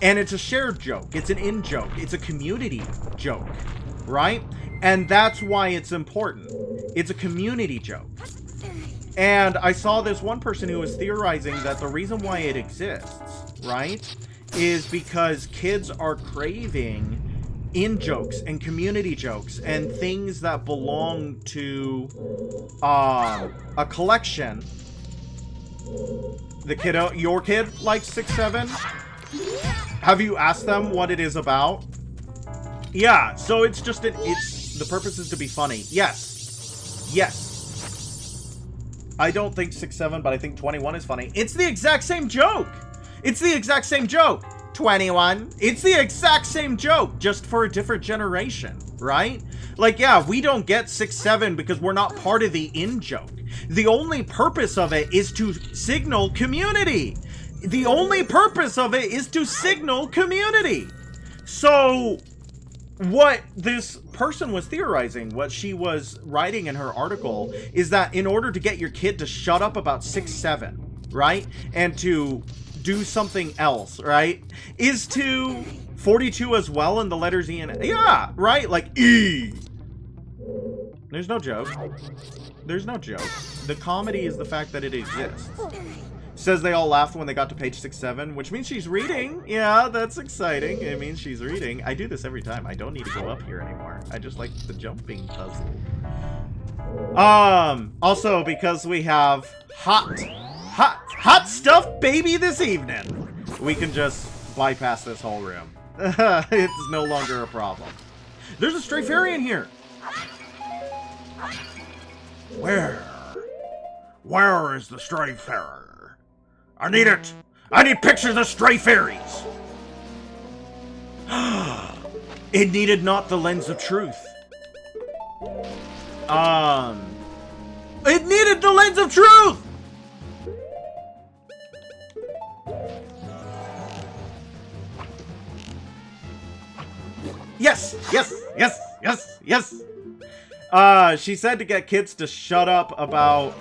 A: And it's a shared joke. It's an in-joke. It's a community joke, right? And that's why it's important. It's a community joke. And I saw this one person who was theorizing that the reason why it exists, right, is because kids are craving in-jokes and community jokes and things that belong to a collection. The kiddo, your kid likes 6-7? Have you asked them what it is about? Yeah, so it's just the purpose is to be funny. Yes. I don't think 6-7, but I think 21 is funny. It's the exact same joke. It's the exact same joke. 21. It's the exact same joke, just for a different generation, right? Like, yeah, we don't get 6-7 because we're not part of the in-joke. The only purpose of it is to signal community. The only purpose of it is to signal community. So, what this person was theorizing, what she was writing in her article, is that in order to get your kid to shut up about 6-7, right? And to do something else, right? Is to 42 as well in the letters E and A. Yeah, right? Like E. There's no joke. There's no joke. The comedy is the fact that it exists. Says they all laughed when they got to page 6-7, which means she's reading. Yeah, that's exciting. It means she's reading. I do this every time. I don't need to go up here anymore. I just like the jumping puzzle. Also, because we have hot stuff, baby, this evening, we can just bypass this whole room. It's no longer a problem. There's a stray fairy in here! Where? Where is the stray fairy? I need it! I need pictures of stray fairies! It needed not the lens of truth. It needed the lens of truth! Yes! Yes! Yes! Yes! Yes! She said to get kids to shut up about,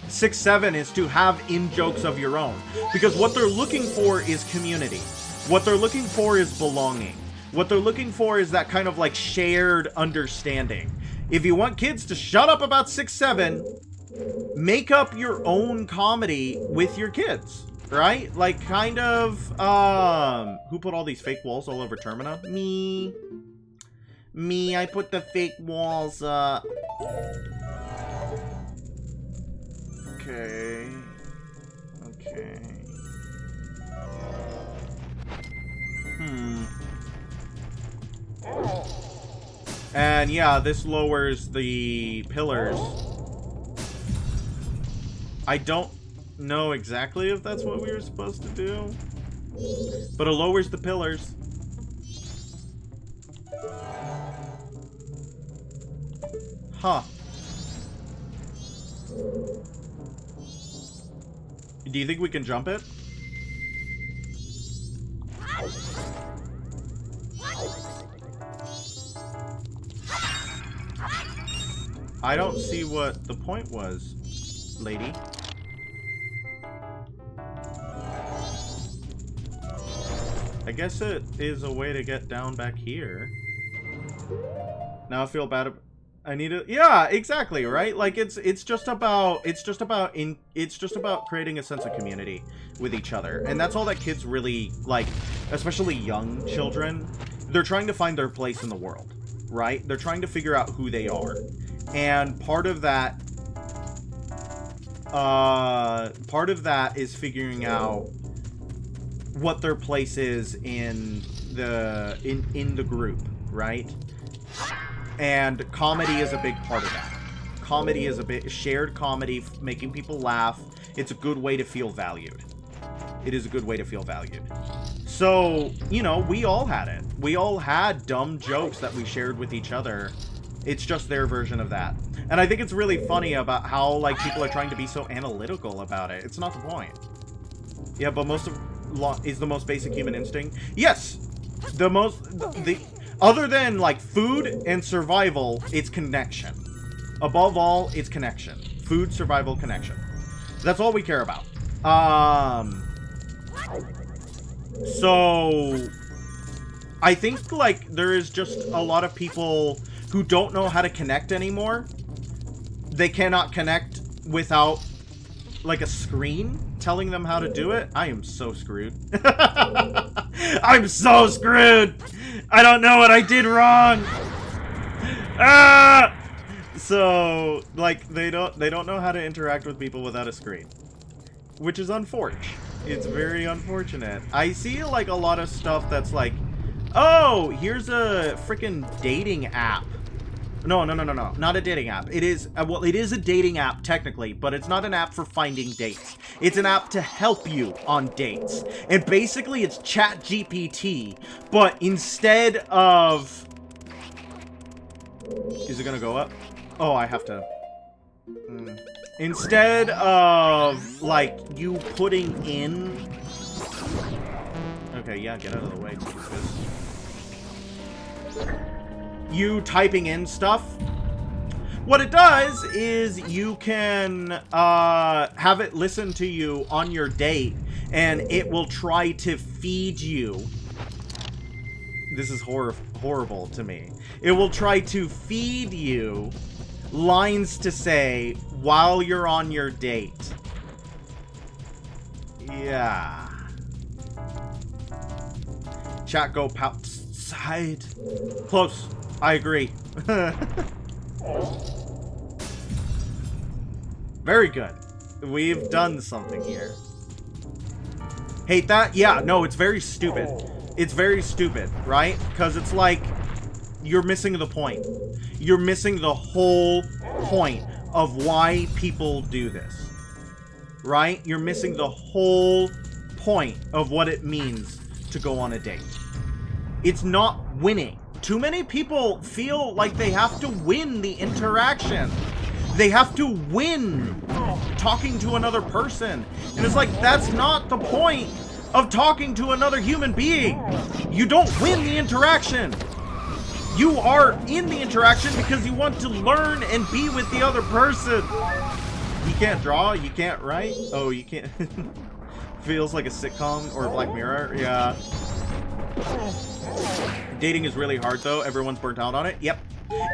A: 6-7 is to have in-jokes of your own. Because what they're looking for is community. What they're looking for is belonging. What they're looking for is that kind of, like, shared understanding. If you want kids to shut up about 6-7, make up your own comedy with your kids. Right? Like, kind of, who put all these fake walls all over Termina? Me. Me, I put the fake walls up. Okay. Okay. And yeah, this lowers the pillars. I don't know exactly if that's what we were supposed to do, but it lowers the pillars. Huh. Do you think we can jump it? I don't see what the point was, lady. I guess it is a way to get down back here. Now I feel bad. I need to. Yeah, exactly. Right. Like it's just about creating a sense of community with each other, and that's all that kids really like, especially young children. They're trying to find their place in the world, right? They're trying to figure out who they are, and part of that is figuring out what their place is in the group, right? And comedy is a big part of that. Comedy is a bit shared comedy, making people laugh. It's a good way to feel valued. It is a good way to feel valued. So, you know, we all had it. We all had dumb jokes that we shared with each other. It's just their version of that. And I think it's really funny about how, like, people are trying to be so analytical about it. It's not the point. Yeah, but is the most basic human instinct? Yes! Other than, like, food and survival, it's connection. Above all, it's connection. Food, survival, connection. That's all we care about. So, I think, like, there is just a lot of people who don't know how to connect anymore. They cannot connect without, like, a screen telling them how to do it. I am so screwed. I'm so screwed! I don't know what I did wrong! Ah! So, like, they don't know how to interact with people without a screen. Which is unfortunate. It's very unfortunate. I see, like, a lot of stuff that's like, oh, here's a freaking dating app. No. Not a dating app. It is, well, it is a dating app, technically, but it's not an app for finding dates. It's an app to help you on dates. And basically, it's ChatGPT, but instead of... Is it gonna go up? Oh, I have to... Instead of, like, you putting in... Okay, yeah, get out of the way. You typing in stuff. What it does is you can have it listen to you on your date, and it will try to feed you. This is horrible to me. It will try to feed you lines to say while you're on your date. Yeah. Chat go outside. Close. I agree. Very good. We've done something here. Hate that? Yeah, no, it's very stupid. It's very stupid, right? Because it's like, you're missing the point. You're missing the whole point of why people do this. Right? You're missing the whole point of what it means to go on a date. It's not winning. Too many people feel like they have to win the interaction. They have to win talking to another person. And it's like, that's not the point of talking to another human being. You don't win the interaction. You are in the interaction because you want to learn and be with the other person. You can't draw, you can't write. Oh, you can't. Feels like a sitcom or Black Mirror. Yeah. Dating is really hard though. Everyone's burnt out on it. Yep.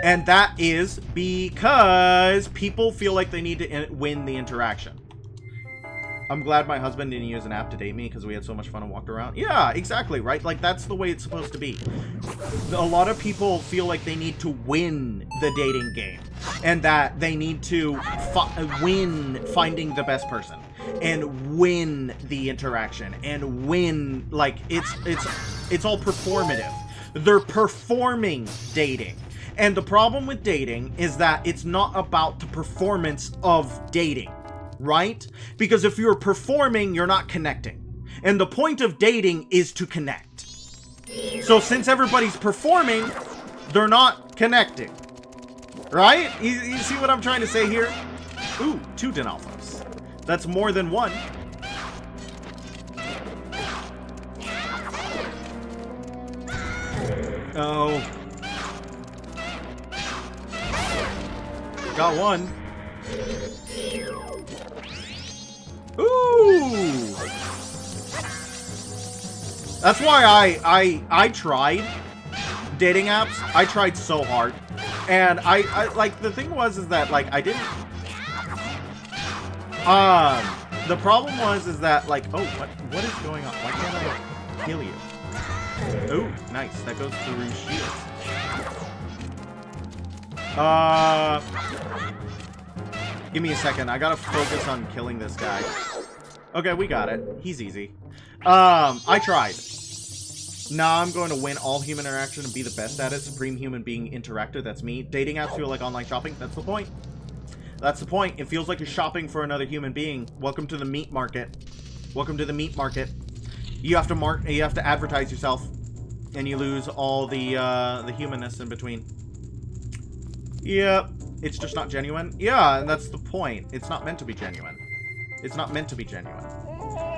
A: And that is because people feel like they need to win the interaction. I'm glad my husband didn't use an app to date me because we had so much fun and walked around. Yeah, exactly, right? Like, that's the way it's supposed to be. A lot of people feel like they need to win the dating game. And that they need to win finding the best person. And win the interaction. And win, like, it's all performative. They're performing dating. And the problem with dating is that it's not about the performance of dating. Right? Because if you're performing, you're not connecting. And the point of dating is to connect. So since everybody's performing, they're not connecting. Right? You see what I'm trying to say here? Ooh, 2 Denalphos. That's more than 1. Oh. Got 1. Ooh! That's why I tried dating apps. I tried so hard. And I like, the thing was is that, like, I didn't... the problem was is that, like, oh, what is going on? Why can't I heal you? Ooh, nice. That goes through shields. Give me a second. I gotta focus on killing this guy. Okay, we got it. He's easy. I tried. Now I'm going to win all human interaction and be the best at it. Supreme human being interactor. That's me. Dating apps feel like online shopping. That's the point. That's the point. It feels like you're shopping for another human being. Welcome to the meat market. Welcome to the meat market. You have to advertise yourself, and you lose all the humanness in between. Yep. It's just not genuine. Yeah, and that's the point. It's not meant to be genuine. It's not meant to be genuine.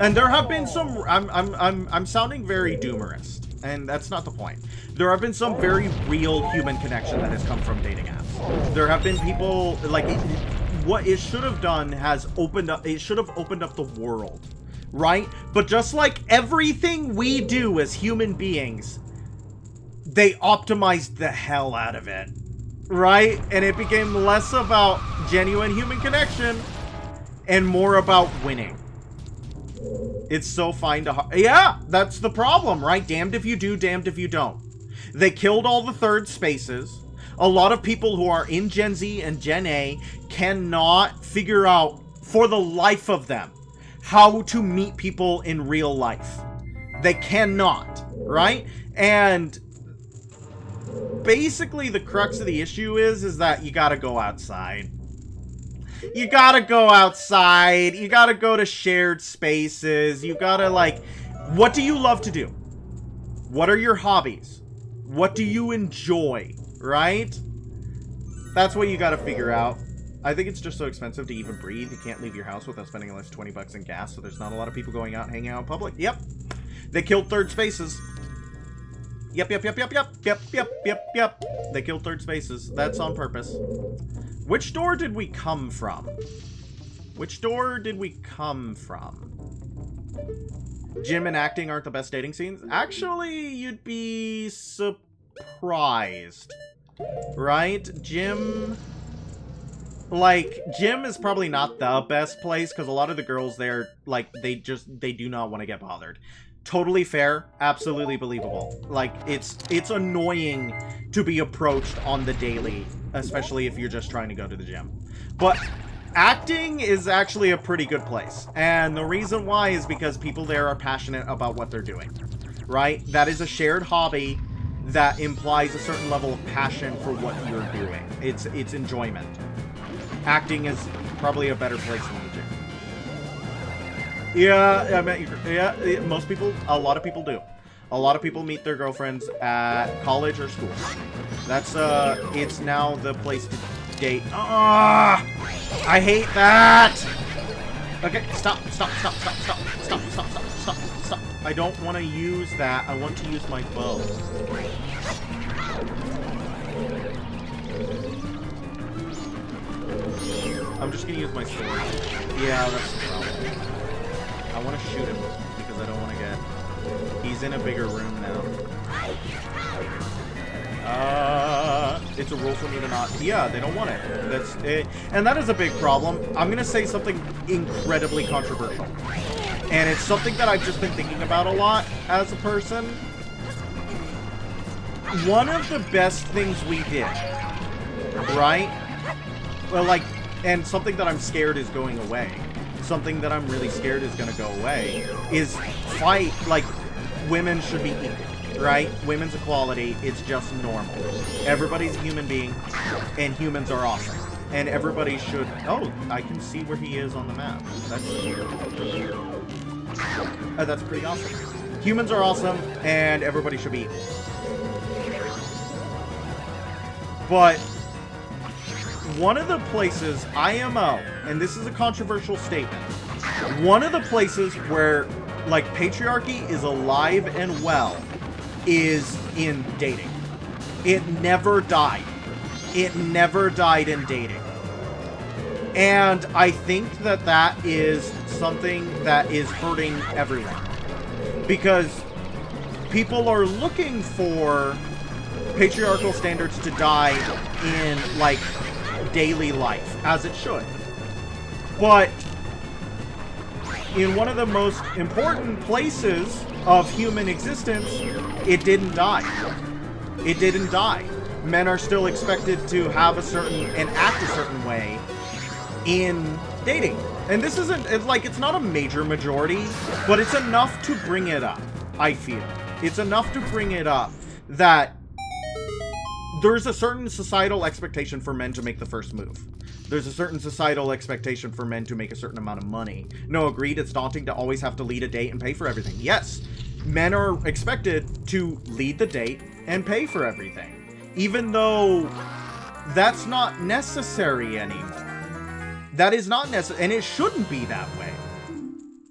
A: And there have been some... I'm sounding very doomerist, and that's not the point. There have been some very real human connection that has come from dating apps. There have been people like what it should have done has opened up. It should have opened up the world, right? But just like everything we do as human beings, they optimized the hell out of it. Right? And it became less about genuine human connection and more about winning. It's so fine to... Yeah, that's the problem, right? Damned if you do, damned if you don't. They killed all the third spaces. A lot of people who are in Gen Z and Gen A cannot figure out, for the life of them, how to meet people in real life. They cannot, right? And... basically the crux of the issue is that you gotta go outside. You gotta go outside. You gotta go to shared spaces. You gotta, like, what do you love to do? What are your hobbies? What do you enjoy, right? That's what you gotta figure out. I think it's just so expensive to even breathe. You can't leave your house without spending at least 20 bucks in gas, so there's not a lot of people going out and hanging out in public. Yep. They killed third spaces. Yep. They killed third spaces. That's on purpose. Which door did we come from? Which door did we come from? Gym and acting aren't the best dating scenes? Actually, you'd be surprised. Right? Gym... like, gym is probably not the best place, because a lot of the girls there, like, they do not want to get bothered. Totally fair, absolutely believable. Like, it's annoying to be approached on the daily, especially if you're just trying to go to the gym. But acting is actually a pretty good place. And the reason why is because people there are passionate about what they're doing, right? That is a shared hobby that implies a certain level of passion for what you're doing. It's enjoyment. Acting is probably a better place than the gym. Yeah, I mean, yeah, a lot of people do. A lot of people meet their girlfriends at college or school. That's, it's now the place to date. Ah! I hate that! Okay, stop. I don't want to use that. I want to use my bow. I'm just gonna use my sword. Yeah, that's the problem. I want to shoot him because I don't want to get... He's in a bigger room now. It's a rule for me to not... Yeah, they don't want it. That's it. And that is a big problem. I'm gonna say something incredibly controversial. And it's something that I've just been thinking about a lot as a person. One of the best things we did, right? Well, like, and something that I'm scared is going away. Something that I'm really scared is gonna go away is fight, like, women should be equal, right? Women's equality, it's just normal. Everybody's a human being, and humans are awesome. And everybody should... Oh, I can see where he is on the map. That's pretty awesome. Humans are awesome, and everybody should be equal. But one of the places, IMO, and this is a controversial statement, one of the places where, like, patriarchy is alive and well is in dating. It never died. It never died in dating. And I think that that is something that is hurting everyone. Because people are looking for patriarchal standards to die in, like, daily life, as it should. But in one of the most important places of human existence, it didn't die. It didn't die. Men are still expected to have a certain, and act a certain way in dating. And this isn't, it's not a major majority, but it's enough to bring it up, I feel. It's enough to bring it up that there's a certain societal expectation for men to make the first move. There's a certain societal expectation for men to make a certain amount of money. No, agreed, it's daunting to always have to lead a date and pay for everything. Yes, men are expected to lead the date and pay for everything. Even though that's not necessary anymore. That is not necessary, and it shouldn't be that way.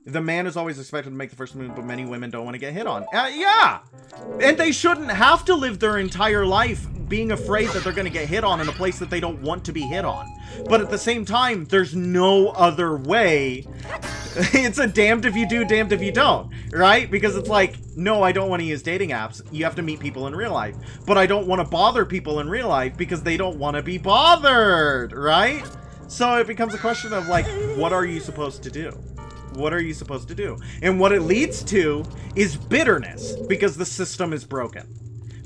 A: The man is always expected to make the first move, but many women don't want to get hit on. Yeah! And they shouldn't have to live their entire life being afraid that they're going to get hit on in a place that they don't want to be hit on. But at the same time, there's no other way. It's a damned if you do, damned if you don't, right? Because it's like, no, I don't want to use dating apps. You have to meet people in real life. But I don't want to bother people in real life because they don't want to be bothered, right? So it becomes a question of, like, what are you supposed to do? What are you supposed to do? And what it leads to is bitterness, because the system is broken.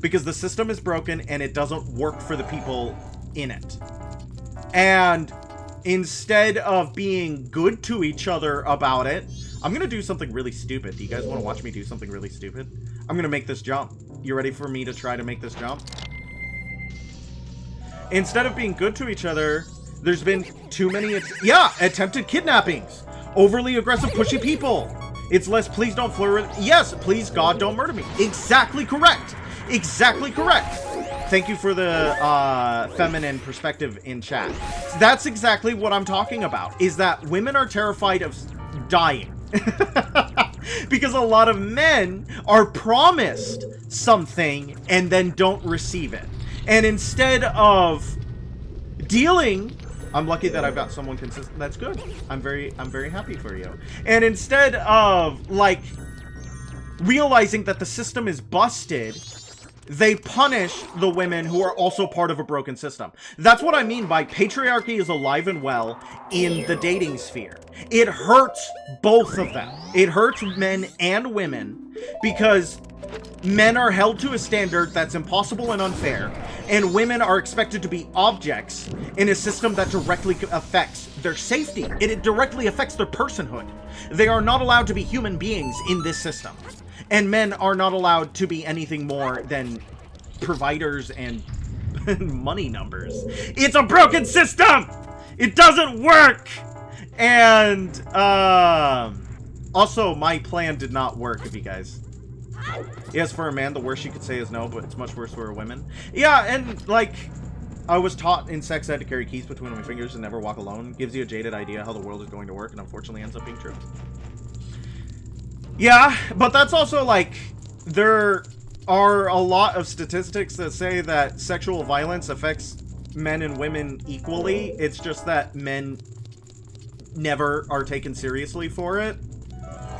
A: Because the system is broken and it doesn't work for the people in it. And instead of being good to each other about it, I'm going to do something really stupid. Do you guys want to watch me do something really stupid? I'm going to make this jump. You ready for me to try to make this jump? Instead of being good to each other, there's been too many, attempted kidnappings. Overly aggressive, pushy people. It's less, please don't flirt with, yes, please, God, don't murder me. Exactly correct. Exactly correct. Thank you for the feminine perspective in chat. That's exactly what I'm talking about, is that women are terrified of dying. Because a lot of men are promised something and then don't receive it. And instead of dealing... I'm lucky that I've got someone consistent. That's good. I'm very happy for you. And instead of, like, realizing that the system is busted, they punish the women who are also part of a broken system. That's what I mean by patriarchy is alive and well in the dating sphere. It hurts both of them. It hurts men and women because men are held to a standard that's impossible and unfair, And women are expected to be objects in a system that directly affects their safety. It directly affects their personhood. They are not allowed to be human beings in this system. And men are not allowed to be anything more than providers and money numbers. It's a broken system! It doesn't work! And, also, my plan did not work, if you guys... Yes, for a man, the worst you could say is no, but it's much worse for a woman. Yeah, and, like, I was taught in sex ed to carry keys between my fingers and never walk alone. Gives you a jaded idea how the world is going to work, and unfortunately ends up being true. Yeah, but that's also, like, there are a lot of statistics that say that sexual violence affects men and women equally. It's just that men never are taken seriously for it.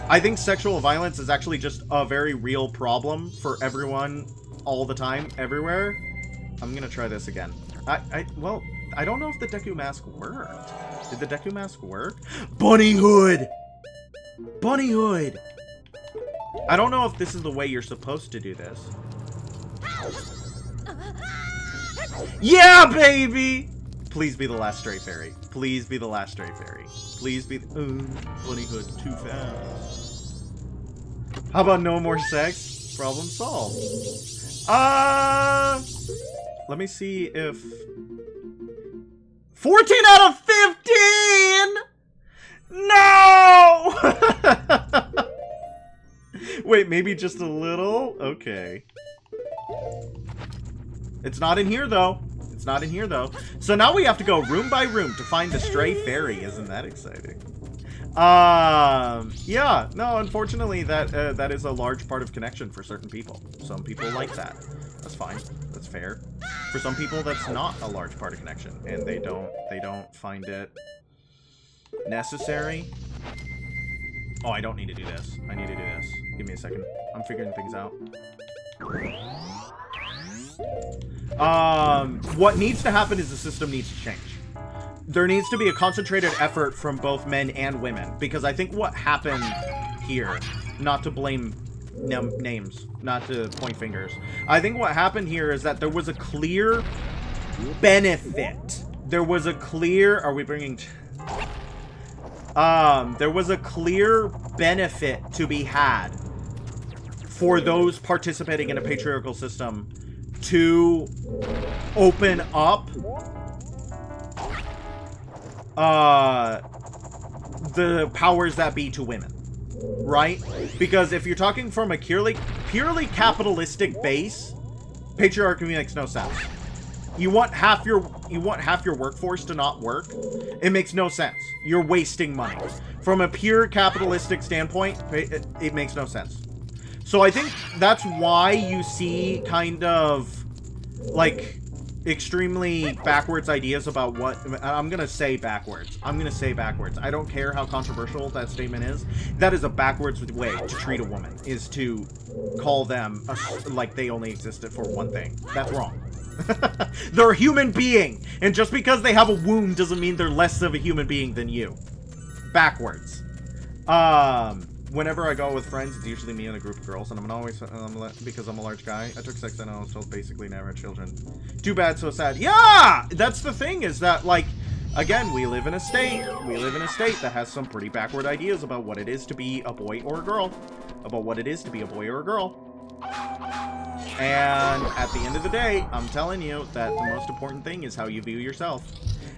A: I think sexual violence is actually just a very real problem for everyone, all the time, everywhere. I'm gonna try this again. Well, I don't know if the Deku mask worked. Did the Deku mask work? Bunny hood! Bunny hood! I don't know if this is the way you're supposed to do this. Yeah, baby! Please be the last stray fairy. Please be the last stray fairy. Please be the... Bunny hood, too fast. How about no more sex? Problem solved. Let me see if... 14 out of 15! No! Wait, maybe just a little? Okay. It's not in here, though. It's not in here, though. So now we have to go room by room to find the stray fairy. Isn't that exciting? Yeah. No, unfortunately, that is a large part of connection for certain people. Some people like that. That's fine. That's fair. For some people, that's not a large part of connection, and they don't find it necessary. Oh, I don't need to do this. I need to do this. Give me a second. I'm figuring things out. What needs to happen is the system needs to change. There needs to be a concentrated effort from both men and women, because I think what happened here, not to blame names, not to point fingers, I think what happened here is that there was a clear benefit. There was a clear... Are we bringing... there was a clear benefit to be had for those participating in a patriarchal system to open up the powers that be to women, right? Because if you're talking from a purely capitalistic base, patriarchy makes no sense. You want half your workforce to not work? It makes no sense. You're wasting money. From a pure capitalistic standpoint, it makes no sense. So I think that's why you see kind of like extremely backwards ideas about what... I'm gonna say backwards. I'm gonna say backwards. I don't care how controversial that statement is. That is a backwards way to treat a woman, is to call them like they only existed for one thing. That's wrong. They're a human being, and just because they have a womb doesn't mean they're less of a human being than you. Backwards. Whenever I go out with friends, it's usually me and a group of girls, and because I'm a large guy. I took sex and I was told basically never had children. Too bad, so sad. Yeah! That's the thing, is that, like, again, we live in a state that has some pretty backward ideas about what it is to be a boy or a girl. About what it is to be a boy or a girl. And at the end of the day, I'm telling you that the most important thing is how you view yourself.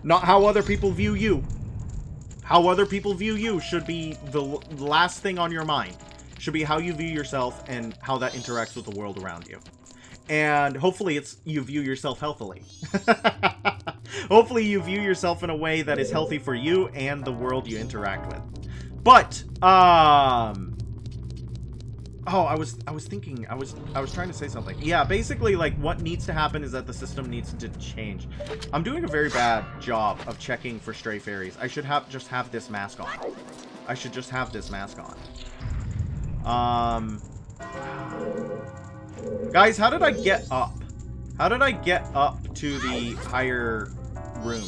A: Not how other people view you. How other people view you should be the last thing on your mind. Should be how you view yourself and how that interacts with the world around you. And hopefully you view yourself healthily. Hopefully you view yourself in a way that is healthy for you and the world you interact with. But, oh, I was thinking, I was trying to say something. Yeah, basically, like, what needs to happen is that the system needs to change. I'm doing a very bad job of checking for stray fairies. I should just have this mask on. I should just have this mask on. Guys, how did I get up? How did I get up to the higher room?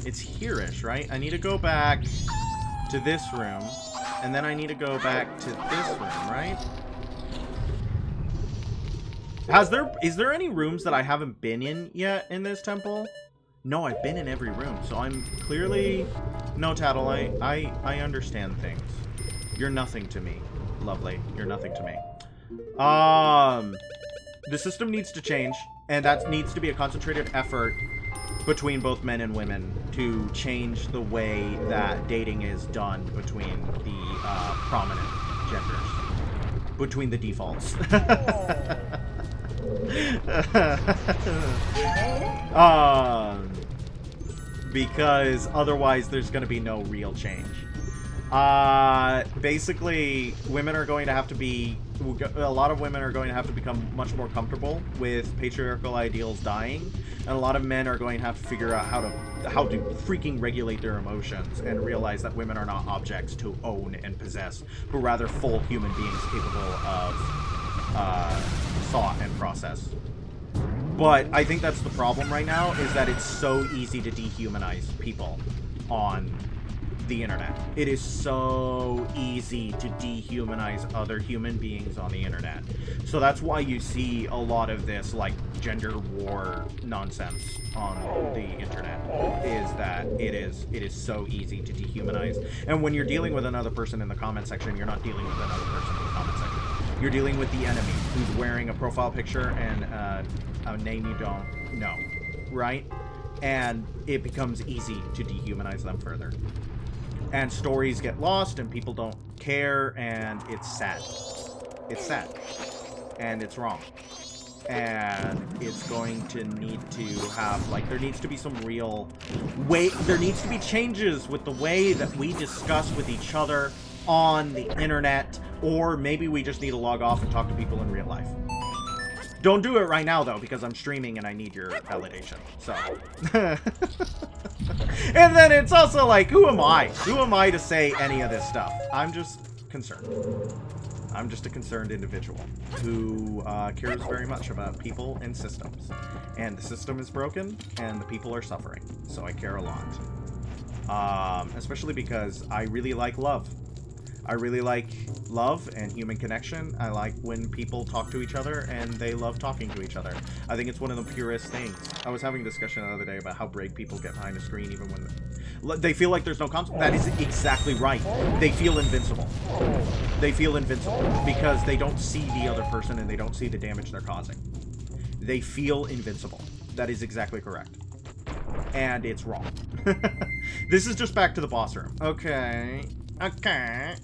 A: It's here-ish, right? I need to go back to this room. And then I need to go back to this room, right? Is there any rooms that I haven't been in yet in this temple? No, I've been in every room, so I'm clearly... No, Tattle, I understand things. You're nothing to me. Lovely. You're nothing to me. The system needs to change, and that needs to be a concentrated effort between both men and women to change the way that dating is done between the prominent genders. Between the defaults. Because otherwise there's going to be no real change. Basically, women are going to have to be... A lot of women are going to have to become much more comfortable with patriarchal ideals dying, and a lot of men are going to have to figure out how to freaking regulate their emotions and realize that women are not objects to own and possess, but rather full human beings capable of thought and process. But I think that's the problem right now, is that it's so easy to dehumanize people on the internet. It is so easy to dehumanize other human beings on the internet. So that's why you see a lot of this, like, gender war nonsense on the internet, is that it is so easy to dehumanize. And when you're dealing with another person in the comment section, you're not dealing with another person in the comment section. You're dealing with the enemy, who's wearing a profile picture and a name you don't know, right? And it becomes easy to dehumanize them further. And stories get lost, and people don't care, and it's sad. It's sad. And it's wrong. And it's going to need to have, like, there needs to be some real way, there needs to be changes with the way that we discuss with each other on the internet, or maybe we just need to log off and talk to people in real life. Don't do it right now, though, because I'm streaming and I need your validation. So. And then it's also like, who am I? Who am I to say any of this stuff? I'm just concerned. I'm just a concerned individual who cares very much about people and systems. And the system is broken, and the people are suffering. So I care a lot. Especially because I really like love. I really like love and human connection. I like when people talk to each other and they love talking to each other. I think it's one of the purest things. I was having a discussion the other day about how brave people get behind a screen even when they feel like there's no consequence. That is exactly right. They feel invincible. They feel invincible because they don't see the other person and they don't see the damage they're causing. They feel invincible. That is exactly correct. And it's wrong. This is just back to the boss room. Okay. Okay.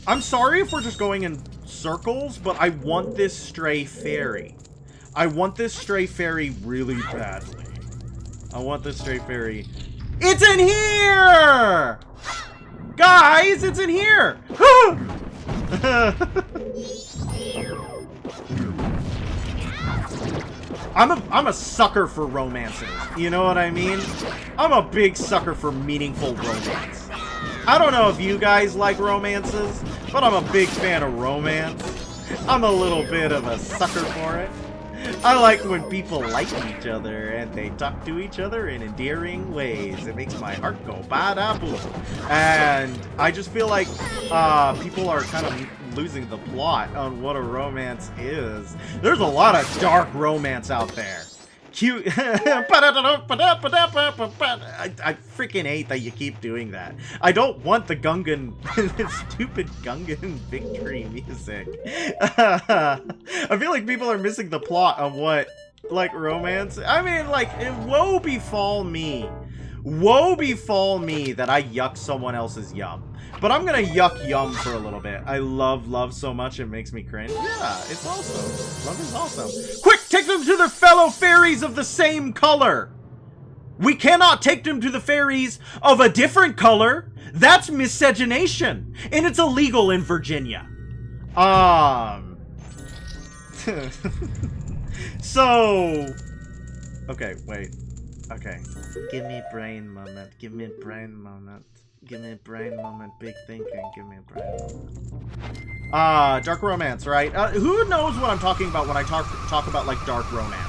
A: I'm sorry if we're just going in circles, but I want this stray fairy. I want this stray fairy really badly. I want this stray fairy. It's in here! Guys, it's in here! I'm a sucker for romances. You know what I mean? I'm a big sucker for meaningful romance. I don't know if you guys like romances, but I'm a big fan of romance. I'm a little bit of a sucker for it. I like when people like each other and they talk to each other in endearing ways. It makes my heart go ba-da-boom. And I just feel like people are kind of losing the plot on what a romance is. There's a lot of dark romance out there. Cute. I freaking hate that you keep doing that. I don't want the Gungan, stupid Gungan victory music. I feel like people are missing the plot on what, like, romance. I mean, like, woe befall me. Woe befall me that I yuck someone else's yum. But I'm gonna yuck yum for a little bit. I love love so much it makes me cringe. Yeah, it's awesome. Love is awesome. Quick, take them to their fellow fairies of the same color. We cannot take them to the fairies of a different color. That's miscegenation. And it's illegal in Virginia. So... Okay, wait. Okay. Give me a brain moment. Give me a brain moment. Give me a brain moment. Big thinking. Give me a brain moment. Dark romance, right? Who knows what I'm talking about when I talk about, like, dark romance?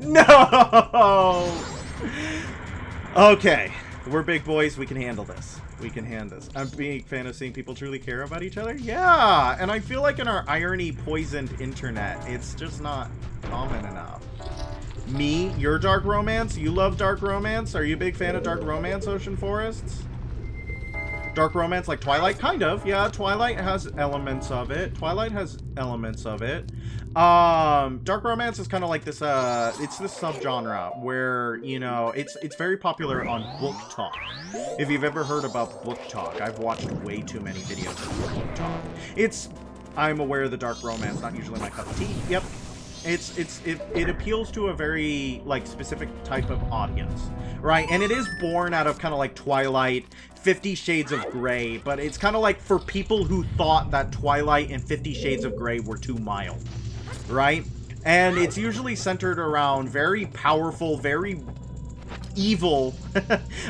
A: No! Okay. We're big boys. We can handle this. We can handle this. I'm a big fan of seeing people truly care about each other. Yeah, and I feel like in our irony-poisoned internet, it's just not common enough. Me, your dark romance? You love dark romance? Are you a big fan of dark romance, Ocean Forests? Dark romance like Twilight? Kind of. Yeah, Twilight has elements of it. Twilight has elements of it. Dark romance is kind of like this, it's this subgenre where, you know, it's very popular on Book Talk. If you've ever heard about Book Talk, I've watched way too many videos of Book Talk. I'm aware of the dark romance, not usually my cup of tea. Yep. It appeals to a very, like, specific type of audience, right? And it is born out of kind of like Twilight, 50 Shades of Grey, but it's kind of like for people who thought that Twilight and 50 Shades of Grey were too mild, right? And it's usually centered around very powerful, very evil.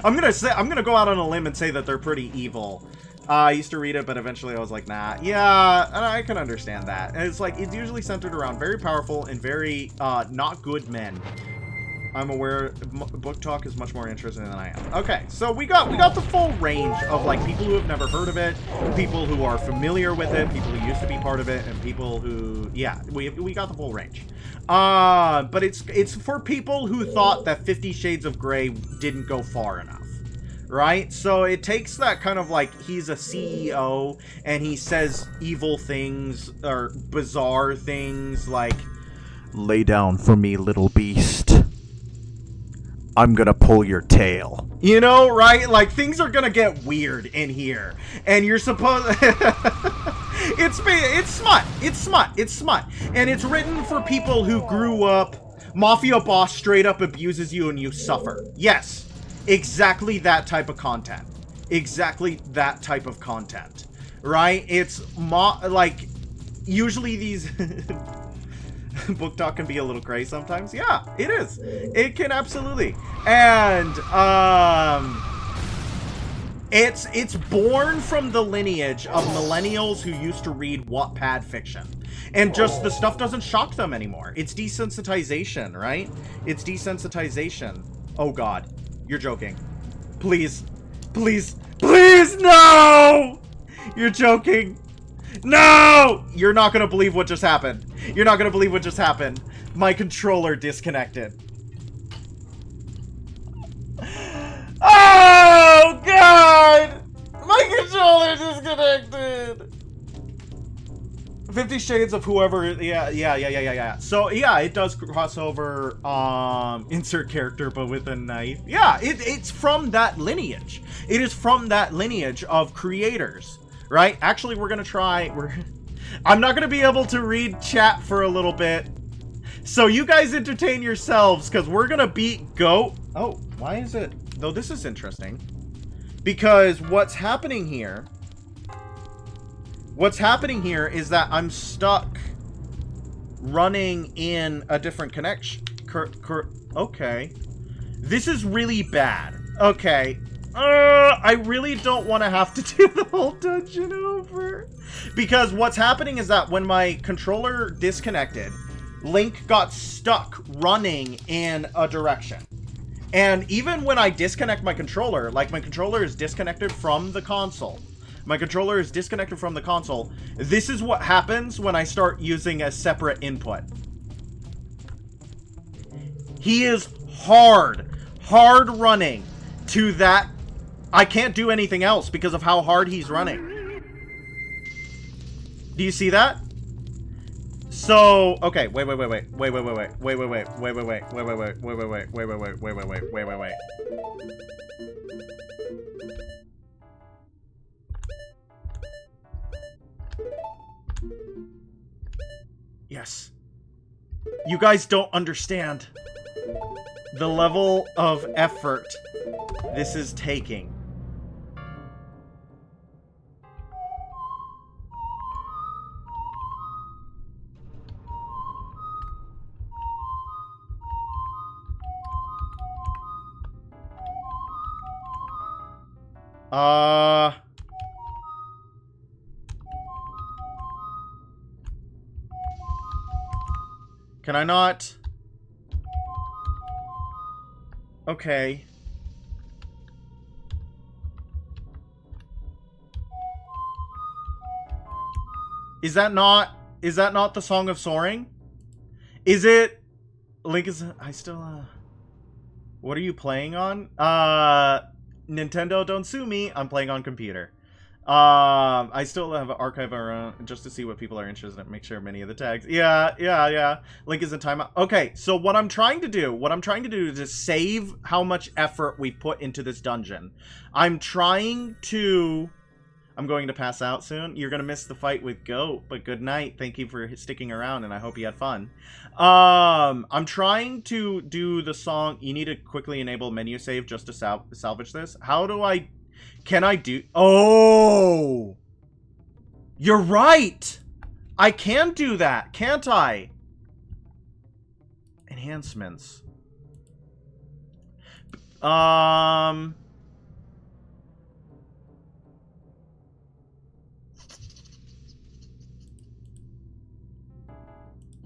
A: I'm gonna go out on a limb and say that they're pretty evil. I used to read it, but eventually I was like, nah. Yeah, and I can understand that. And it's like, it's usually centered around very powerful and very, not good men. I'm aware Book Talk is much more interesting than I am. Okay, so we got the full range of, like, people who have never heard of it, people who are familiar with it, people who used to be part of it, and people who, yeah, we got the full range. But it's for people who thought that 50 Shades of Grey didn't go far enough. Right? So it takes that kind of like, he's a CEO and he says evil things or bizarre things like, "Lay down for me, little beast. I'm gonna pull your tail." You know, right? Like, things are gonna get weird in here. And you're supposed... It's smut. It's smut. It's smut. And it's written for people who grew up, mafia boss straight up abuses you and you suffer. Yes. Exactly that type of content. Exactly that type of content. Right? It's like, usually these Book Talk can be a little crazy sometimes. Yeah, it is. It can absolutely. And it's born from the lineage of millennials who used to read Wattpad fiction. And just the stuff doesn't shock them anymore. It's desensitization, right? It's desensitization. Oh god. You're joking. Please. Please. Please, no! You're joking. No! You're not gonna believe what just happened. You're not gonna believe what just happened. My controller disconnected. Oh, God! My controller disconnected! 50 Shades of whoever, yeah. So, yeah, it does cross over, insert character, but with a knife. Yeah, it's from that lineage. It is from that lineage of creators, right? Actually, we're gonna try, I'm not gonna be able to read chat for a little bit. So you guys entertain yourselves, because we're gonna beat Goht. Oh, why is it? Though this is interesting. Because what's happening here... What's happening here is that I'm stuck running in a different connection. Okay. This is really bad. Okay. I really don't want to have to do the whole dungeon over. Because what's happening is that when my controller disconnected, Link got stuck running in a direction. And even when I disconnect my controller, like my controller is disconnected from the console. My controller is disconnected from the console. This is what happens when I start using a separate input. He is hard running to that. I can't do anything else because of how hard he's running. Do you see that? So, okay, wait. Yes. You guys don't understand the level of effort this is taking. Can I not? Okay. Is that not the Song of Soaring? Is it? Link is... I still, what are you playing on? Nintendo, don't sue me. I'm playing on computer. I still have an archive around just to see what people are interested in. Make sure many of the tags. Yeah. Link is in timeout. Okay, so what I'm trying to do is just save how much effort we put into this dungeon. I'm going to pass out soon. You're going to miss the fight with Goht, but good night. Thank you for sticking around, and I hope you had fun. I'm trying to do the song. You need to quickly enable menu save just to salvage this. How do I... Can I do... Oh! You're right! I can do that, can't I? Enhancements.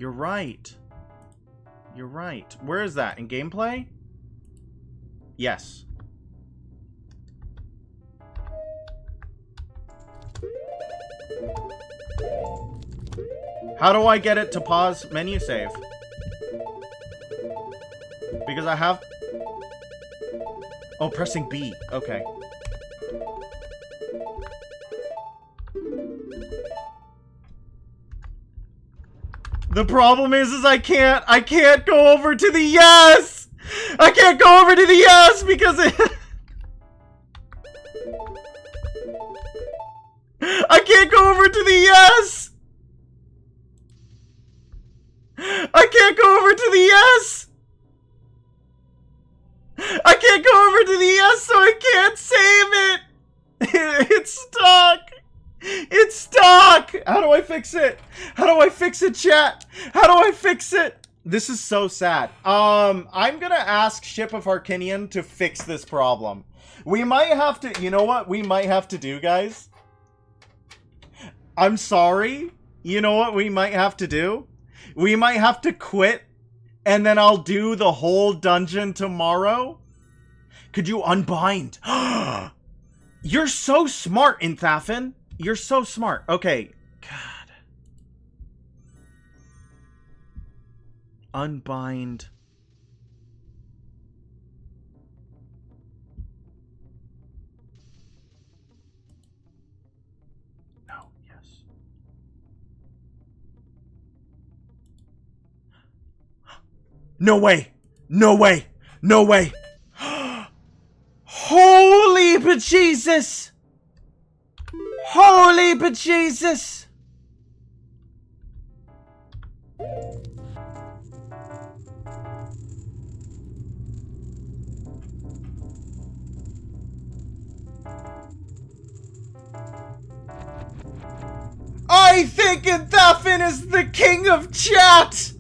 A: You're right. You're right. Where is that? In gameplay? Yes. How do I get it to pause menu save? Because I have... Oh, pressing B. Okay. The problem is I can't go over to the yes! I can't go over to the yes because it... I can't go over to the yes! I can't go over to the yes! I can't go over to the yes, so I can't save it! It's stuck! It's stuck! How do I fix it? How do I fix it, chat? How do I fix it? This is so sad. I'm gonna ask Ship of Harkinian to fix this problem. We might have to... You know what we might have to do, guys? I'm sorry. You know what we might have to do? We might have to quit, and then I'll do the whole dungeon tomorrow. Could you unbind? You're so smart, Inthafin. You're so smart. Okay. God. Unbind. No. Yes. No way. No way. No way. Holy bejesus. Holy bejesus! I think Inthafin is the king of chat!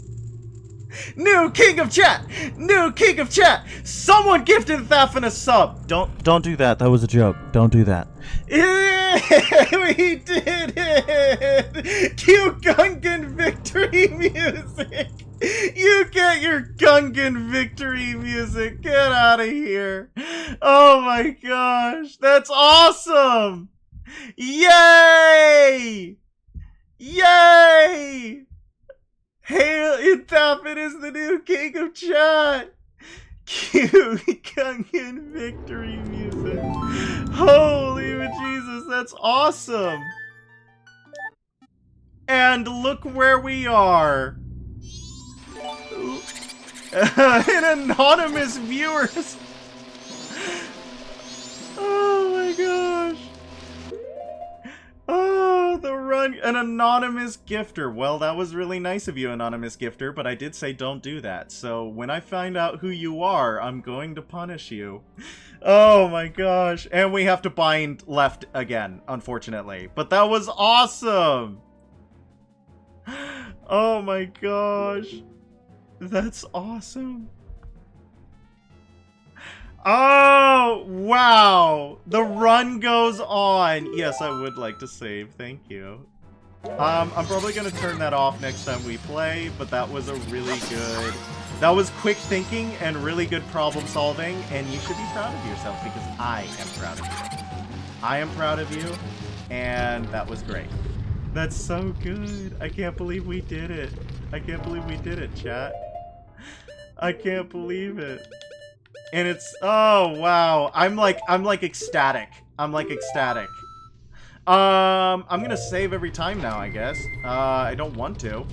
A: New king of chat! New king of chat! Someone gifted Inthafin a sub! Don't do that. That was a joke. Don't do that. We did it! Cue Gungan victory music! You get your Gungan victory music! Get out of here! Oh my gosh! That's awesome! Yay! Yay! Hail Inthafin is the new king of chat! Cue Gungan victory music. Holy Jesus, that's awesome! And look where we are! An anonymous viewer! Oh my gosh! Oh, the run! An anonymous gifter. Well, that was really nice of you, anonymous gifter, but I did say don't do that. So when I find out who you are, I'm going to punish you. Oh my gosh. And we have to bind left again, unfortunately. But that was awesome! Oh my gosh. That's awesome. Oh, wow. The run goes on. Yes, I would like to save. Thank you. I'm probably going to turn that off next time we play, but that was a really good... That was quick thinking and really good problem solving, and you should be proud of yourself because I am proud of you. I am proud of you, and that was great. That's so good. I can't believe we did it. I can't believe we did it, chat. I can't believe it. And it's, oh wow. I'm like ecstatic. I'm like ecstatic. I'm gonna save every time now, I guess. I don't want to,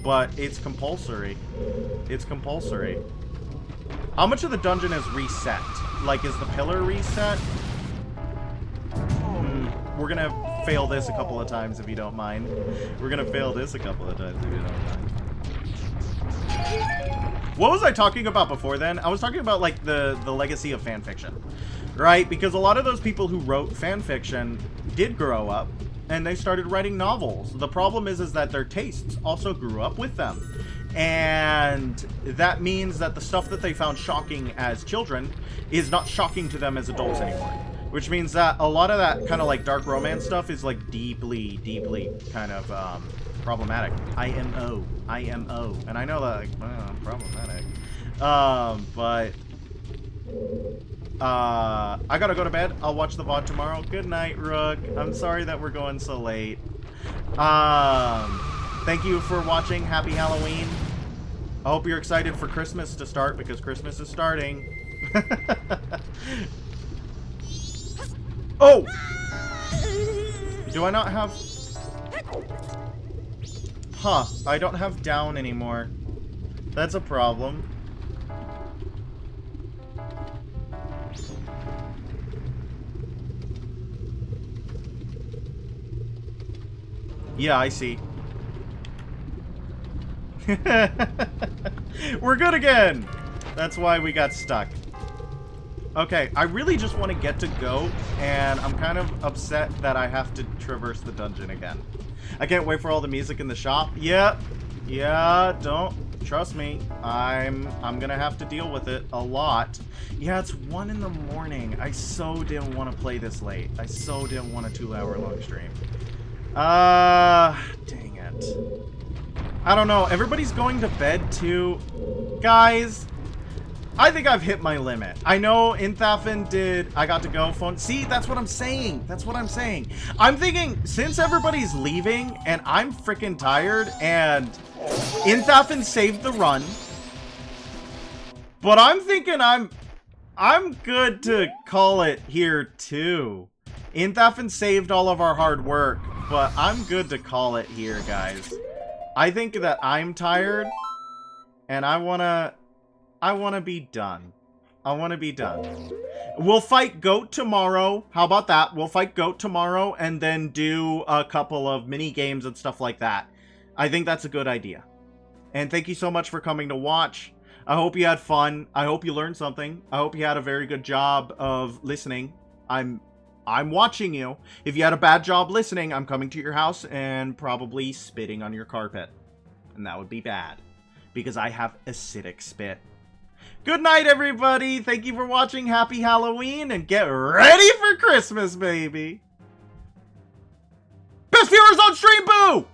A: but it's compulsory. It's compulsory. How much of the dungeon is reset? Like, is the pillar reset? We're gonna fail this a couple of times if you don't mind. We're gonna fail this a couple of times if you don't mind. What was I talking about before then? I was talking about, like, the legacy of fanfiction. Right? Because a lot of those people who wrote fanfiction did grow up, and they started writing novels. The problem is that their tastes also grew up with them. And that means that the stuff that they found shocking as children is not shocking to them as adults anymore. Which means that a lot of that kind of like dark romance stuff is like deeply, deeply kind of problematic. IMO. And I know that, like, well, problematic. But I gotta go to bed. I'll watch the VOD tomorrow. Good night, Rook. I'm sorry that we're going so late. Thank you for watching. Happy Halloween. I hope you're excited for Christmas to start, because Christmas is starting. Oh! Do I not have... Huh. I don't have down anymore. That's a problem. Yeah, I see. We're good again! That's why we got stuck. Okay, I really just want to get to Goht, and I'm kind of upset that I have to traverse the dungeon again. I can't wait for all the music in the shop. Yeah, don't. Trust me, I'm gonna have to deal with it a lot. Yeah, it's 1 in the morning. I so didn't want to play this late. I so didn't want a 2-hour long stream. Dang it. I don't know. Everybody's going to bed too. Guys, I think I've hit my limit. I know Inthafen did I got to go phone. See, that's what I'm saying. That's what I'm saying. I'm thinking, since everybody's leaving and I'm freaking tired and Inthafen saved the run, but I'm thinking I'm good to call it here too. Inthafen saved all of our hard work, but I'm good to call it here, guys. I think that I'm tired and I want to be done. I want to be done. We'll fight Goht tomorrow. How about that? We'll fight Goht tomorrow and then do a couple of mini games and stuff like that. I think that's a good idea. And thank you so much for coming to watch. I hope you had fun. I hope you learned something. I hope you had a very good job of listening. I'm watching you. If you had a bad job listening, I'm coming to your house and probably spitting on your carpet. And that would be bad, because I have acidic spit. Good night, everybody. Thank you for watching. Happy Halloween, and get ready for Christmas, baby. Best viewers on stream, boo!